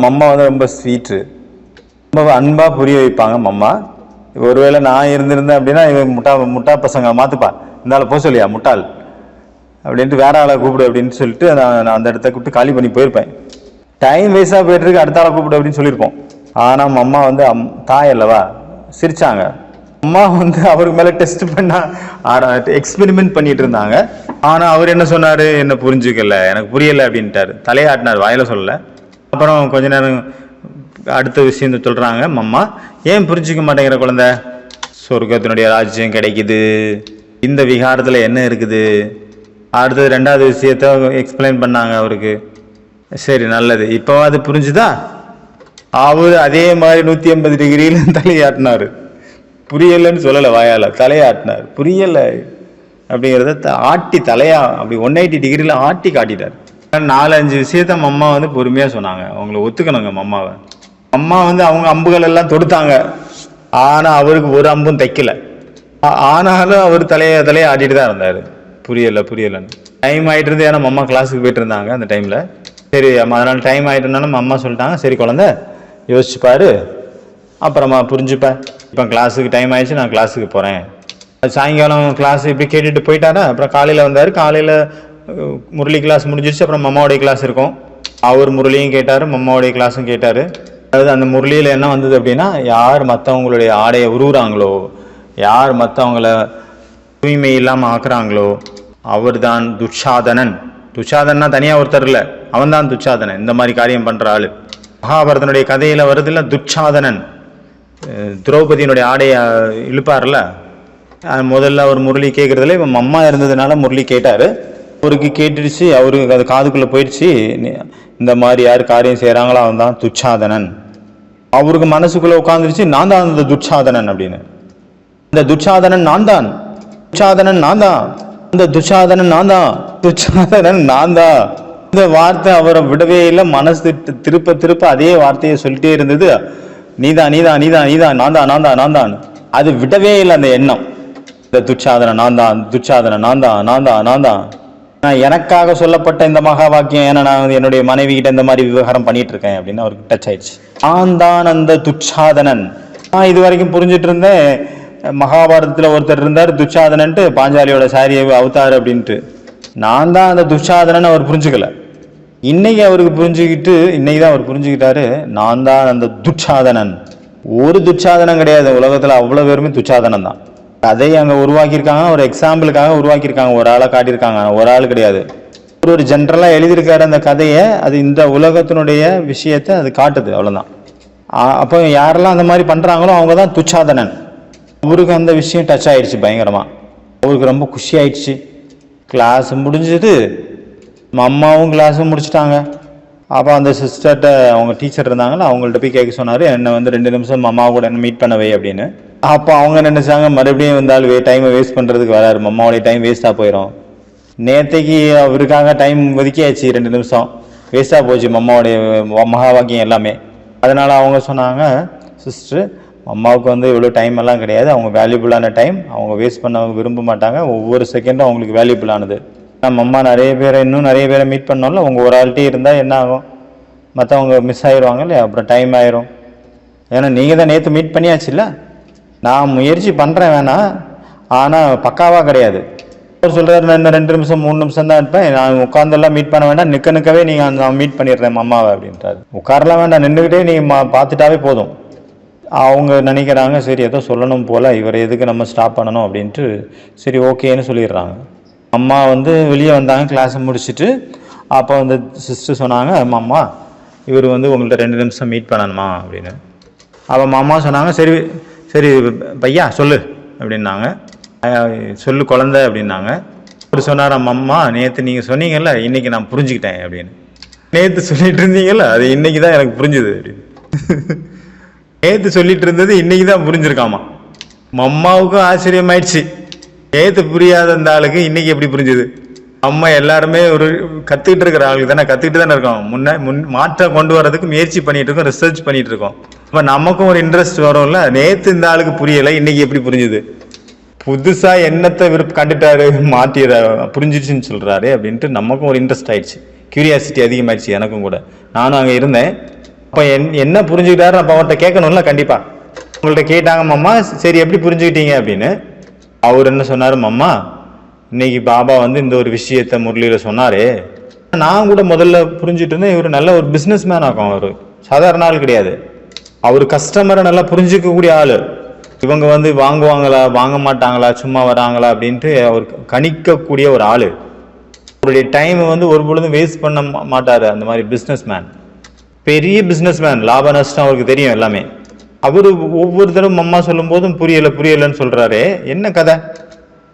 மம்மா வந்து ரொம்ப ஸ்வீட்டு, ரொம்ப அன்பாக புரிய வைப்பாங்க மம்மா. ஒருவேளை நான் இருந்திருந்தேன் அப்படின்னா, இவன் முட்டா பசங்க மாற்றுப்பா, இருந்தாலும் போக சொல்லியா முட்டாள் அப்படின்ட்டு வேற ஆளை கூப்பிடு அப்படின்னு சொல்லிட்டு நான் அந்த இடத்த கூப்பிட்டு காலி பண்ணி போயிருப்பேன். டைம் வேஸ்டாக போயிட்டு இருக்கு, அடுத்த ஆளை கூப்பிடு அப்படின்னு சொல்லியிருப்போம். ஆனால் அம்மா வந்து தாய் அல்லவா, சிரிச்சாங்க. அம்மா வந்து அவருக்கு மேலே டெஸ்ட் பண்ண எக்ஸ்பெரிமெண்ட் பண்ணிட்டு இருந்தாங்க. ஆனால் அவர் என்ன சொன்னார், என்ன புரிஞ்சுக்கல, எனக்கு புரியலை அப்படின்ட்டார், தலையாட்டினார், வாயில சொல்லலை. அப்புறம் கொஞ்ச நேரம் அடுத்த விஷயம் சொல்கிறாங்க, அம்மா ஏன் புரிஞ்சிக்க மாட்டேங்கிற குழந்தை, சொர்க்கத்தினுடைய ராஜ்யம் கிடைக்குது, இந்த விகாரத்தில் என்ன இருக்குது. அடுத்தது 2வது விஷயத்த எக்ஸ்பிளைன் பண்ணாங்க அவருக்கு. சரி நல்லது, இப்போ அது புரிஞ்சுதா. அவர் அதே மாதிரி 180 டிகிரியில் தலையாட்டினார். புரியலைன்னு சொல்லலை, வாயால் தலையாட்டினார், புரியலை அப்படிங்கிறத ஆட்டி தலையா அப்படி 180 டிகிரியில் ஆட்டி காட்டிட்டார். 4-5 விஷயத்த அம்மா வந்து பொறுமையாக சொன்னாங்க. அவங்கள ஒத்துக்கணுங்க அம்மாவை. அம்மா வந்து அவங்க அம்புகள் எல்லாம் தொடுத்தாங்க, ஆனா அவருக்கு ஒரு அம்பும் தைக்கல. ஆனாலும் அவர் தலைய ஆட்டிட்டு தான் இருந்தாரு. புரியலன்னு டைம் ஆயிட்டு இருந்து. ஏன்னா அம்மா கிளாஸுக்கு போயிட்டு இருந்தாங்க அந்த டைம்ல. சரி அம்மா, அதனால டைம் ஆயிட்டு இருந்தாலும் அம்மா சொல்லிட்டாங்க, சரி குழந்தை யோசிச்சு பாரு, அப்புறமா புரிஞ்சுப்ப, இப்போ கிளாஸுக்கு டைம் ஆயிடுச்சு, நான் கிளாஸுக்கு போறேன். சாயங்காலம் கிளாஸ் இப்படி கேட்டுட்டு போயிட்டாரா. அப்புறம் காலையில வந்தாரு. காலையில முரளி கிளாஸ் முடிஞ்சிருச்சு. அப்புறம் மம்மாவுடைய கிளாஸ் இருக்கும். அவர் முரளியும் கேட்டாரு, மம்மாவுடைய கிளாஸும் கேட்டாரு. அதாவது அந்த முரளியில என்ன வந்தது அப்படின்னா, யார் மற்றவங்களுடைய ஆடையை உருவுறாங்களோ, யார் மற்றவங்கள தூய்மை இல்லாமல் ஆக்குறாங்களோ அவர் தான் துச்சாதனன். துச்சாதனா தனியாக ஒருத்தர் இல்லை, அவன் தான் துச்சாதனன். இந்த மாதிரி காரியம் பண்ற ஆளு. மகாபாரதனுடைய கதையில வருதுல்ல, துச்சாதனன் திரௌபதியினுடைய ஆடையை இழுப்பார்ல. முதல்ல அவர் முரளி கேட்கறதுல இவன் அம்மா இருந்ததுனால முரளி கேட்டாரு. அவருக்கு கேட்டுடுச்சு, அவருக்கு அது காதுக்குள்ள போயிடுச்சு. இந்த மாதிரி யார் காரியம் செய்யறாங்களோ அவன் தான் துச்சாதனன். அவருக்கு மனசுக்குள்ள உட்காந்துருச்சு, நான் தான் அந்த துச்சாதனன் அப்படின்னு. இந்த துச்சாதனன் நான் தான், துச்சாதனன் நான் தான், இந்த துச்சாதனன் நான் தான், துச்சாதனன் நான் தான். இந்த வார்த்தை அவரை விடவே இல்லை. மனசு திருப்ப திருப்ப அதே வார்த்தையை சொல்லிட்டே இருந்தது. நீதான் நீதான் நீதான் நீதான், நான் தான் நான் தான் நான் தான். அது விடவே இல்லை அந்த எண்ணம். இந்த துச்சாதனன் நான் தான், துச்சாதனன் நான் தான் நான் தான் நான் தான். எனக்காக சொல்லப்பட்ட இந்த மகா வாக்கியம், ஏன்னா நான் வந்து என்னுடைய மனைவி கிட்ட இந்த மாதிரி விவகாரம் பண்ணிட்டு இருக்கேன் அப்படின்னு அவருக்கு டச் ஆயிடுச்சு. நான் தான் அந்த துச்சாதனன். நான் இது வரைக்கும் புரிஞ்சுட்டு இருந்தேன், மகாபாரதத்துல ஒருத்தர் இருந்தார் துச்சாதனன்ட்டு, பாஞ்சாலியோட சாரியை அவுத்தாரு அப்படின்ட்டு. நான் தான் அந்த துச்சாதனன் அவர் புரிஞ்சுக்கல. இன்னைக்கு அவருக்கு புரிஞ்சுக்கிட்டு, இன்னைக்குதான் அவர் புரிஞ்சுக்கிட்டாரு, நான் தான் அந்த துச்சாதனன். ஒரு துச்சாதனம் கிடையாது உலகத்துல, அவ்வளவு பேருமே துச்சாதனம் தான். அதை அங்க உருவாக்கியிருக்காங்க, ஒரு எக்ஸாம்பிளுக்காக உருவாக்கியிருக்காங்க, ஒரு ஆளை காட்டியிருக்காங்க, ஒரு ஆள் கிடையாது. ஒரு ஜென்ரலா எழுதியிருக்காரு அந்த கதையை. அது இந்த உலகத்தினுடைய விஷயத்தை அது காட்டுது, அவ்வளவுதான். அப்போ யாரெல்லாம் அந்த மாதிரி பண்றாங்களோ அவங்க தான் துச்சாதனன். அவருக்கு அந்த விஷயம் டச் ஆயிடுச்சு பயங்கரமா. அவருக்கு ரொம்ப குஷி ஆயிடுச்சு. கிளாஸ் முடிஞ்சது, அம்மாவும் கிளாஸும் முடிச்சுட்டாங்க. அப்போ அந்த சிஸ்டர்கிட்ட, அவங்க டீச்சர் இருந்தாங்களா, அவங்கள்ட்ட போய் கேட்க சொன்னார், என்னை வந்து 2 நிமிஷம் அம்மாவை கூட என்ன மீட் பண்ணவே அப்படின்னு. அப்போ அவங்க நினைச்சாங்க, மறுபடியும் வந்தாலும் டைமை வேஸ்ட் பண்ணுறதுக்கு வராரு, அம்மாவுடைய டைம் வேஸ்ட்டாக போயிடும். நேற்றைக்கு அவருக்காக டைம் ஒதுக்கியாச்சு, 2 நிமிஷம் வேஸ்ட்டாக போச்சு அம்மாவுடைய மகா வாக்கியம் எல்லாமே. அதனால் அவங்க சொன்னாங்க, சிஸ்டர் அம்மாவுக்கு வந்து இவ்வளோ டைம் எல்லாம் கிடையாது, அவங்க வேல்யூபிளான டைம், அவங்க வேஸ்ட் பண்ண விரும்ப மாட்டாங்க, ஒவ்வொரு செகண்டும் அவங்களுக்கு வேல்யூபிளானது. நம்ம அம்மா இன்னும் நிறைய பேரை மீட் பண்ணோம்ல, அவங்க ஒரு ஆள்கிட்டே இருந்தால் என்ன ஆகும், மற்றவங்க மிஸ் ஆயிடுவாங்க இல்லையா, அப்புறம் டைம் ஆயிரும். ஏன்னா நீங்கள் தான் நேற்று மீட் பண்ணியாச்சுல்ல, நான் முயற்சி பண்ணுறேன் வேணா, ஆனால் பக்காவாக கிடையாது. அவர் சொல்கிறார், நான் இன்னும் 2 நிமிஷம் 3 நிமிஷம் தான் இருப்பேன், நான் உட்காந்தெல்லாம் மீட் பண்ண வேண்டாம், நிற்கவே நீங்கள் நான் மீட் பண்ணிடுறேன் அம்மாவை அப்படின்றாரு. உட்காரலாம் வேண்டாம், நின்றுக்கிட்டே நீங்கள் பார்த்துட்டாவே போதும். அவங்க நினைக்கிறாங்க, சரி ஏதோ சொல்லணும் போல், இவரை எதுக்கு நம்ம ஸ்டாப் பண்ணணும் அப்படின்ட்டு சரி ஓகேன்னு சொல்லிடுறாங்க. அம்மா வந்து வெளியே வந்தாங்க கிளாஸை முடிச்சுட்டு. அப்போ வந்து சிஸ்டர் சொன்னாங்க, அம்மா இவர் வந்து உங்கள்கிட்ட 2 நிமிஷம் மீட் பண்ணணுமா அப்படின்னு. அப்போ அம்மா சொன்னாங்க, சரி சரி பையா சொல்லு அப்படின்னாங்க. சொல்லு குழந்தை அப்படின்னாங்க. அவர் சொன்னார், அம்மா நேற்று நீங்கள் சொன்னீங்கல்ல, இன்னைக்கு நான் புரிஞ்சுக்கிட்டேன் அப்படின்னு. நேற்று சொல்லிட்டு இருந்தீங்கல்ல, அது இன்னைக்கு தான் எனக்கு புரிஞ்சுது அப்படின்னு. நேற்று சொல்லிட்டு இருந்தது இன்னைக்கு தான் புரிஞ்சிருக்காமா. அம்மாவுக்கும் ஆச்சரியமாயிடுச்சு, நேற்று புரியாத அந்த ஆளுக்கு இன்னைக்கு எப்படி புரிஞ்சுது. அம்மா எல்லாருமே ஒரு கற்றுக்கிட்டு இருக்கிற ஆளுக்கு தானே, கற்றுக்கிட்டு தானே இருக்கோம். மாற்றம் கொண்டு வரதுக்கு முயற்சி பண்ணிட்டு இருக்கோம், ரிசர்ச் பண்ணிட்டு இருக்கோம். இப்போ நமக்கும் ஒரு இன்ட்ரெஸ்ட் வரும்ல, நேற்று இந்த ஆளுக்கு புரியலை, இன்னைக்கு எப்படி புரிஞ்சுது, புதுசா என்னத்தை கண்டுட்டாரு, மாற்றிடுற புரிஞ்சிடுச்சுன்னு சொல்றாரு அப்படின்ட்டு நமக்கும் ஒரு இன்ட்ரெஸ்ட் ஆயிடுச்சு, கியூரியாசிட்டி அதிகமாயிடுச்சு எனக்கும் கூட. நானும் அங்கே இருந்தேன். அப்போ என்ன புரிஞ்சுக்கிட்டாரு, அப்போ அவர்கிட்ட கேட்கணும்ல கண்டிப்பா. உங்கள்கிட்ட கேட்டாங்க, அம்மா சரி எப்படி புரிஞ்சுக்கிட்டீங்க அப்படின்னு. அவர் என்ன சொன்னாரு, அம்மா இன்னைக்கு பாபா வந்து இந்த ஒரு விஷயத்த முரளியில சொன்னாரு, நான் கூட முதல்ல புரிஞ்சுட்டு இருந்தேன், இவர் நல்ல ஒரு பிசினஸ் மேன் ஆகும், அவரு சாதாரண ஆள் கிடையாது, அவர் கஸ்டமரை நல்லா புரிஞ்சுக்கக்கூடிய ஆளு. இவங்க வந்து வாங்குவாங்களா வாங்க மாட்டாங்களா சும்மா வராங்களா அப்படின்ட்டு அவர் கணிக்கக்கூடிய ஒரு ஆளு. அவருடைய டைம் வந்து ஒரு பொழுதும் வேஸ்ட் பண்ண மாட்டாரு. அந்த மாதிரி பிசினஸ் மேன், பெரிய பிசினஸ் மேன், லாப நஷ்டம் அவருக்கு தெரியும் எல்லாமே. அவரு ஒவ்வொரு தடவை அம்மா சொல்லும் போதும் புரியலன்னு சொல்றாரு. என்ன கதை,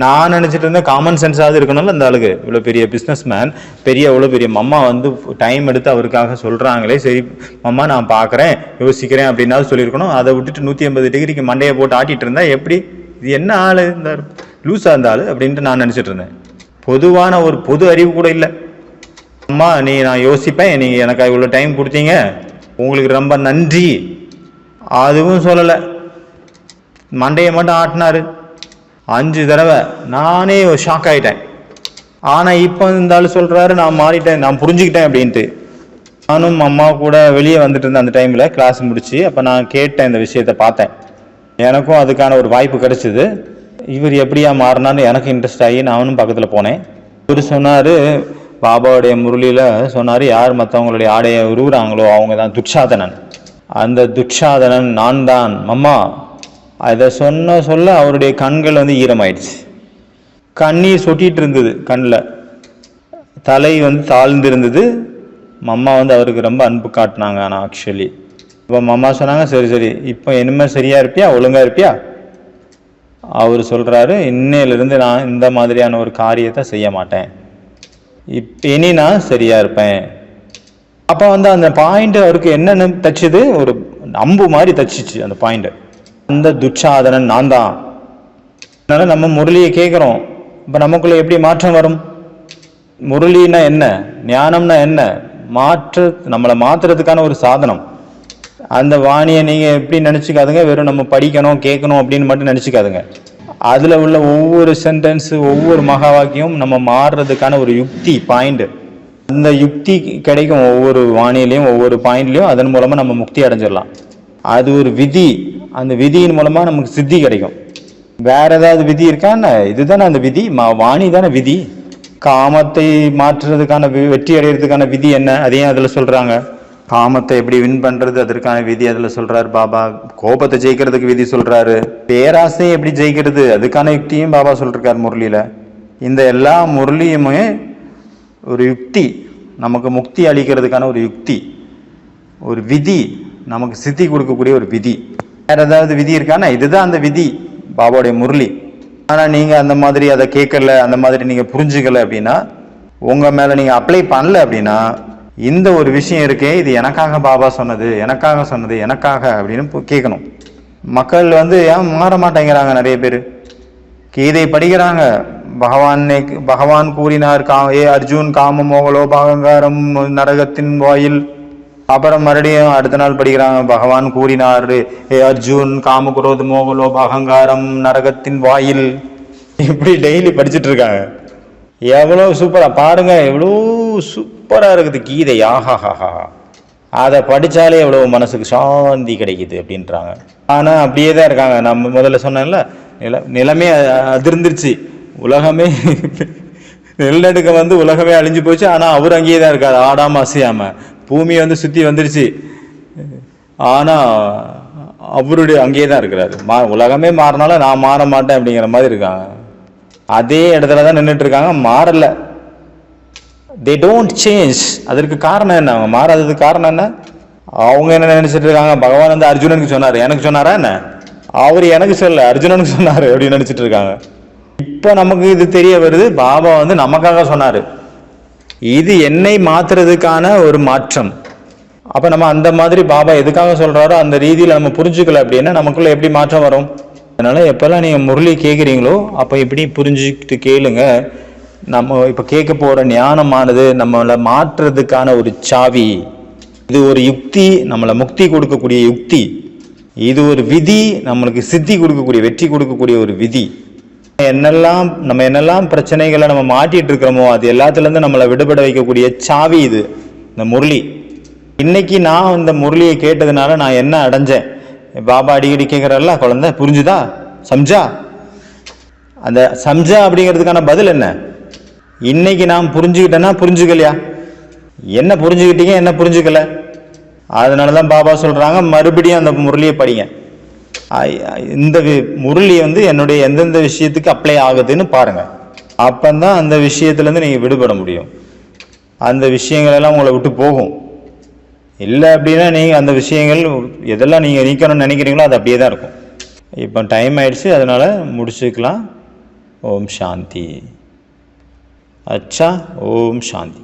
நான் நினைச்சிட்டு இருந்தேன் காமன் சென்ஸாவது இருக்கணும்ல அந்த ஆளுக்கு. இவ்வளவு பெரிய பிசினஸ் மேன், இவ்வளவு பெரிய அம்மா வந்து டைம் எடுத்து அவருக்காக சொல்றாங்களே, சரி அம்மா நான் பாக்குறேன் யோசிக்கிறேன் அப்படின்னாவது சொல்லியிருக்கணும். அதை விட்டுட்டு 180 டிகிரிக்கு மண்டையை போட்டு ஆட்டிட்டு இருந்தா எப்படி, இது என்ன ஆளு, இந்த லூஸா இந்த ஆளு அப்படின்ட்டு நான் நினைச்சிட்டு இருந்தேன். பொதுவான ஒரு பொது அறிவு கூட இல்லை. அம்மா நான் யோசிப்பேன், நீங்க எனக்கு இவ்வளவு டைம் கொடுத்தீங்க, உங்களுக்கு ரொம்ப நன்றி அதுவும் சொல்லலை, மண்டையை மட்டும் ஆட்டினாரு 5 தடவை. நானே ஷாக் ஆகிட்டேன். ஆனால் இப்போ இருந்தாலும் சொல்கிறாரு நான் மாறிட்டேன், நான் புரிஞ்சுக்கிட்டேன் அப்படின்ட்டு. நானும் அம்மா கூட வெளியே வந்துட்டு இருந்தேன் அந்த டைமில் கிளாஸ் முடிச்சு. அப்போ நான் கேட்டேன், இந்த விஷயத்தை பார்த்தேன், எனக்கும் அதுக்கான ஒரு வாய்ப்பு கிடைச்சிது. இவர் எப்படியா மாறினான்னு எனக்கு இன்ட்ரெஸ்ட் ஆகி நானும் பக்கத்தில் போனேன். இவர் சொன்னார், பாபாவுடைய முரளியில் சொன்னார், யார் மற்றவங்களுடைய ஆடையை உருவுறாங்களோ அவங்க தான் துட்சாதனன், அந்த துட்சாதனன் நான் தான் மம்மா. அதை சொல்ல அவருடைய கண்கள் வந்து ஈரமாயிடுச்சு, கண்ணீர் சொட்டிகிட்டு இருந்தது கண்ணில், தலை வந்து தாழ்ந்து இருந்தது. மம்மா வந்து அவருக்கு ரொம்ப அன்பு காட்டினாங்க. ஆனால் ஆக்சுவலி இப்போ மம்மா சொன்னாங்க, சரி சரி இப்போ இனிமேல் சரியாக இருப்பியா, ஒழுங்காக இருப்பியா? அவர் சொல்கிறாரு, இன்னையிலிருந்து நான் இந்த மாதிரியான ஒரு காரியத்தை செய்ய மாட்டேன், இனி நான் சரியாக இருப்பேன். அப்போ வந்து அந்த பாயிண்ட் அவருக்கு என்னென்னு தச்சுது, ஒரு அம்பு மாதிரி தச்சிச்சு அந்த பாயிண்ட். அந்த துட்சாதனன் நான் தான். அதனால் நம்ம முரளியை கேட்குறோம், இப்போ நமக்குள்ளே எப்படி மாற்றம் வரும்? முரளின்னா என்ன, ஞானம்னா என்ன? நம்மளை மாற்றுறதுக்கான ஒரு சாதனம். அந்த வாணியை நீங்கள் எப்படி நினச்சிக்காதுங்க, வெறும் நம்ம படிக்கணும் கேட்கணும் அப்படின்னு மட்டும் நினச்சிக்காதுங்க. அதில் உள்ள ஒவ்வொரு சென்டென்ஸு, ஒவ்வொரு மகா வாக்கியம் நம்ம மாறுறதுக்கான ஒரு யுக்தி பாயிண்ட். அந்த யுக்தி கிடைக்கும் ஒவ்வொரு வாணியிலையும், ஒவ்வொரு பாயிண்ட்லையும். அதன் மூலமாக நம்ம முக்தி அடைஞ்சிடலாம். அது ஒரு விதி. அந்த விதியின் மூலமாக நமக்கு சித்தி கிடைக்கும். வேற ஏதாவது விதி இருக்கான்னு? இதுதானே அந்த விதி, வாணி தானே விதி. காமத்தை மாற்றுறதுக்கான வெற்றி அடைகிறதுக்கான விதி என்ன, அதையும் அதில் சொல்கிறாங்க. காமத்தை எப்படி வின் பண்ணுறது அதற்கான விதி அதில் சொல்கிறார் பாபா. கோபத்தை ஜெயிக்கிறதுக்கு விதி சொல்கிறாரு. பேராசையை எப்படி ஜெயிக்கிறது அதுக்கான யுக்தியும் பாபா சொல்லிருக்கார் முரளியில். இந்த எல்லா முரளியுமே ஒரு யுக்தி, நமக்கு முக்தி அளிக்கிறதுக்கான ஒரு யுக்தி, ஒரு விதி, நமக்கு சித்தி கொடுக்கக்கூடிய ஒரு விதி. வேறு ஏதாவது விதி இருக்கானா? இதுதான் அந்த விதி, பாபாவுடைய முரளி. ஆனால் நீங்கள் அந்த மாதிரி அதை கேட்கல, அந்த மாதிரி நீங்கள் புரிஞ்சுக்கல அப்படின்னா, உங்கள் மேலே நீங்கள் அப்ளை பண்ணல அப்படின்னா, இந்த ஒரு விஷயம் இருக்கே, இது எனக்காக பாபா சொன்னது, எனக்காக சொன்னது, எனக்காக அப்படின்னு கேட்கணும். மக்கள் வந்து ஏன் மாற மாட்டேங்கிறாங்க? நிறைய பேர் கீதை படிக்கிறாங்க, பகவான் கூறினார், ஏ அர்ஜுன் காம மோகலோ பாகங்காரம் நரகத்தின் வாயில். அப்புறம் மறுபடியும் அடுத்த நாள் படிக்கிறாங்க, பகவான் கூறினார், ஏ அர்ஜுன் காம குரோத மோகலோ பாகங்காரம் நரகத்தின் வாயில். இப்படி டெய்லி படிச்சுட்டு இருக்காங்க. எவ்வளோ சூப்பராக பாருங்க, எவ்வளோ சூப்பராக இருக்குது கீதை. ஆஹாஹாஹா, அதை படித்தாலே எவ்வளோ மனசுக்கு சாந்தி கிடைக்குது அப்படின்றாங்க. ஆனால் அப்படியே தான் இருக்காங்க. நம்ம முதல்ல சொன்னேன்ல, நிலமே அதிர்ந்துருச்சு, உலகமே நிலநடுக்க வந்து உலகமே அழிஞ்சு போச்சு. ஆனால் அவர் அங்கேயே தான் இருக்கார், ஆடாமல் அசையாமல். பூமி வந்து சுற்றி வந்துருச்சு, ஆனால் அவருடைய அங்கேயே தான் இருக்கிறாரு. உலகமே மாறினாலும் நான் மாற மாட்டேன் அப்படிங்கிற மாதிரி இருக்காங்க. அதே இடத்துல தான் நின்றுட்டு இருக்காங்க, மாறலை. They don't change. அதற்கு காரணம் என்ன? அவங்க மாறாததுக்கு காரணம் என்ன? அவங்க என்ன நினைச்சிட்டு இருக்காங்க, பகவான் வந்து அர்ஜுனனுக்கு சொன்னார், எனக்கு சொன்னாரா என்ன? அவர் எனக்கு சொல்ல, அர்ஜுனனுக்கு சொன்னார் அப்படின்னு நினைச்சிட்டு இருக்காங்க. இப்போ நமக்கு இது தெரிய வருது, பாபா வந்து நமக்காக சொன்னார், இது என்னை மாத்துறதுக்கான ஒரு மாற்றம். அப்போ நம்ம அந்த மாதிரி பாபா எதுக்காக சொல்கிறாரோ அந்த ரீதியில் நம்ம புரிஞ்சுக்கல அப்படின்னா நமக்குள்ள எப்படி மாற்றம் வரும்? அதனால எப்போல்லாம் நீங்கள் முரளி கேட்குறீங்களோ அப்போ இப்படி புரிஞ்சுக்கிட்டு கேளுங்க. நம்ம இப்போ கேட்க போகிற ஞானமானது நம்மளை மாற்றுறதுக்கான ஒரு சாவி. இது ஒரு யுக்தி, நம்மளை முக்தி கொடுக்கக்கூடிய யுக்தி. இது ஒரு விதி, நம்மளுக்கு சித்தி கொடுக்கக்கூடிய, வெற்றி கொடுக்கக்கூடிய ஒரு விதி. நம்ம என்னெல்லாம் பிரச்சனைகளை நம்ம மாட்டிட்டு இருக்கிறோமோ அது எல்லாத்துலேருந்து நம்மளை விடுபட வைக்கக்கூடிய சாவி இது, இந்த முரளி. இன்னைக்கு நான் இந்த முரளியை கேட்டதுனால நான் என்ன அடைஞ்சேன்? பாபா அடிக்கடி கேட்குறல்ல, குழந்தை புரிஞ்சுதா, சம்ஜா? அந்த சம்ஜா அப்படிங்கிறதுக்கான பதில் என்ன? இன்னைக்கு நான் புரிஞ்சுக்கிட்டேன்னா புரிஞ்சுக்கலையா? என்ன புரிஞ்சுக்கிட்டீங்க, என்ன புரிஞ்சுக்கல? அதனால தான் பாபா சொல்கிறாங்க, மறுபடியும் அந்த முரளியை படிங்க. இந்த முரளி வந்து என்னுடைய எந்தெந்த விஷயத்துக்கு அப்ளை ஆகுதுன்னு பாருங்க. அப்பந்தான் அந்த விஷயத்துலேருந்து நீங்கள் விடுபட முடியும். அந்த விஷயங்கள் எல்லாம் உங்களை விட்டு போகும். இல்லை அப்படின்னா நீங்கள் அந்த விஷயங்கள் எதெல்லாம் நீங்கள் நீக்கணும்னு நினைக்கிறீங்களோ அது அப்படியே தான் இருக்கும். இப்போ டைம் ஆயிடுச்சு, அதனால் முடிச்சுக்கலாம். ஓம் சாந்தி. அச்சா, ஓம் சாந்தி.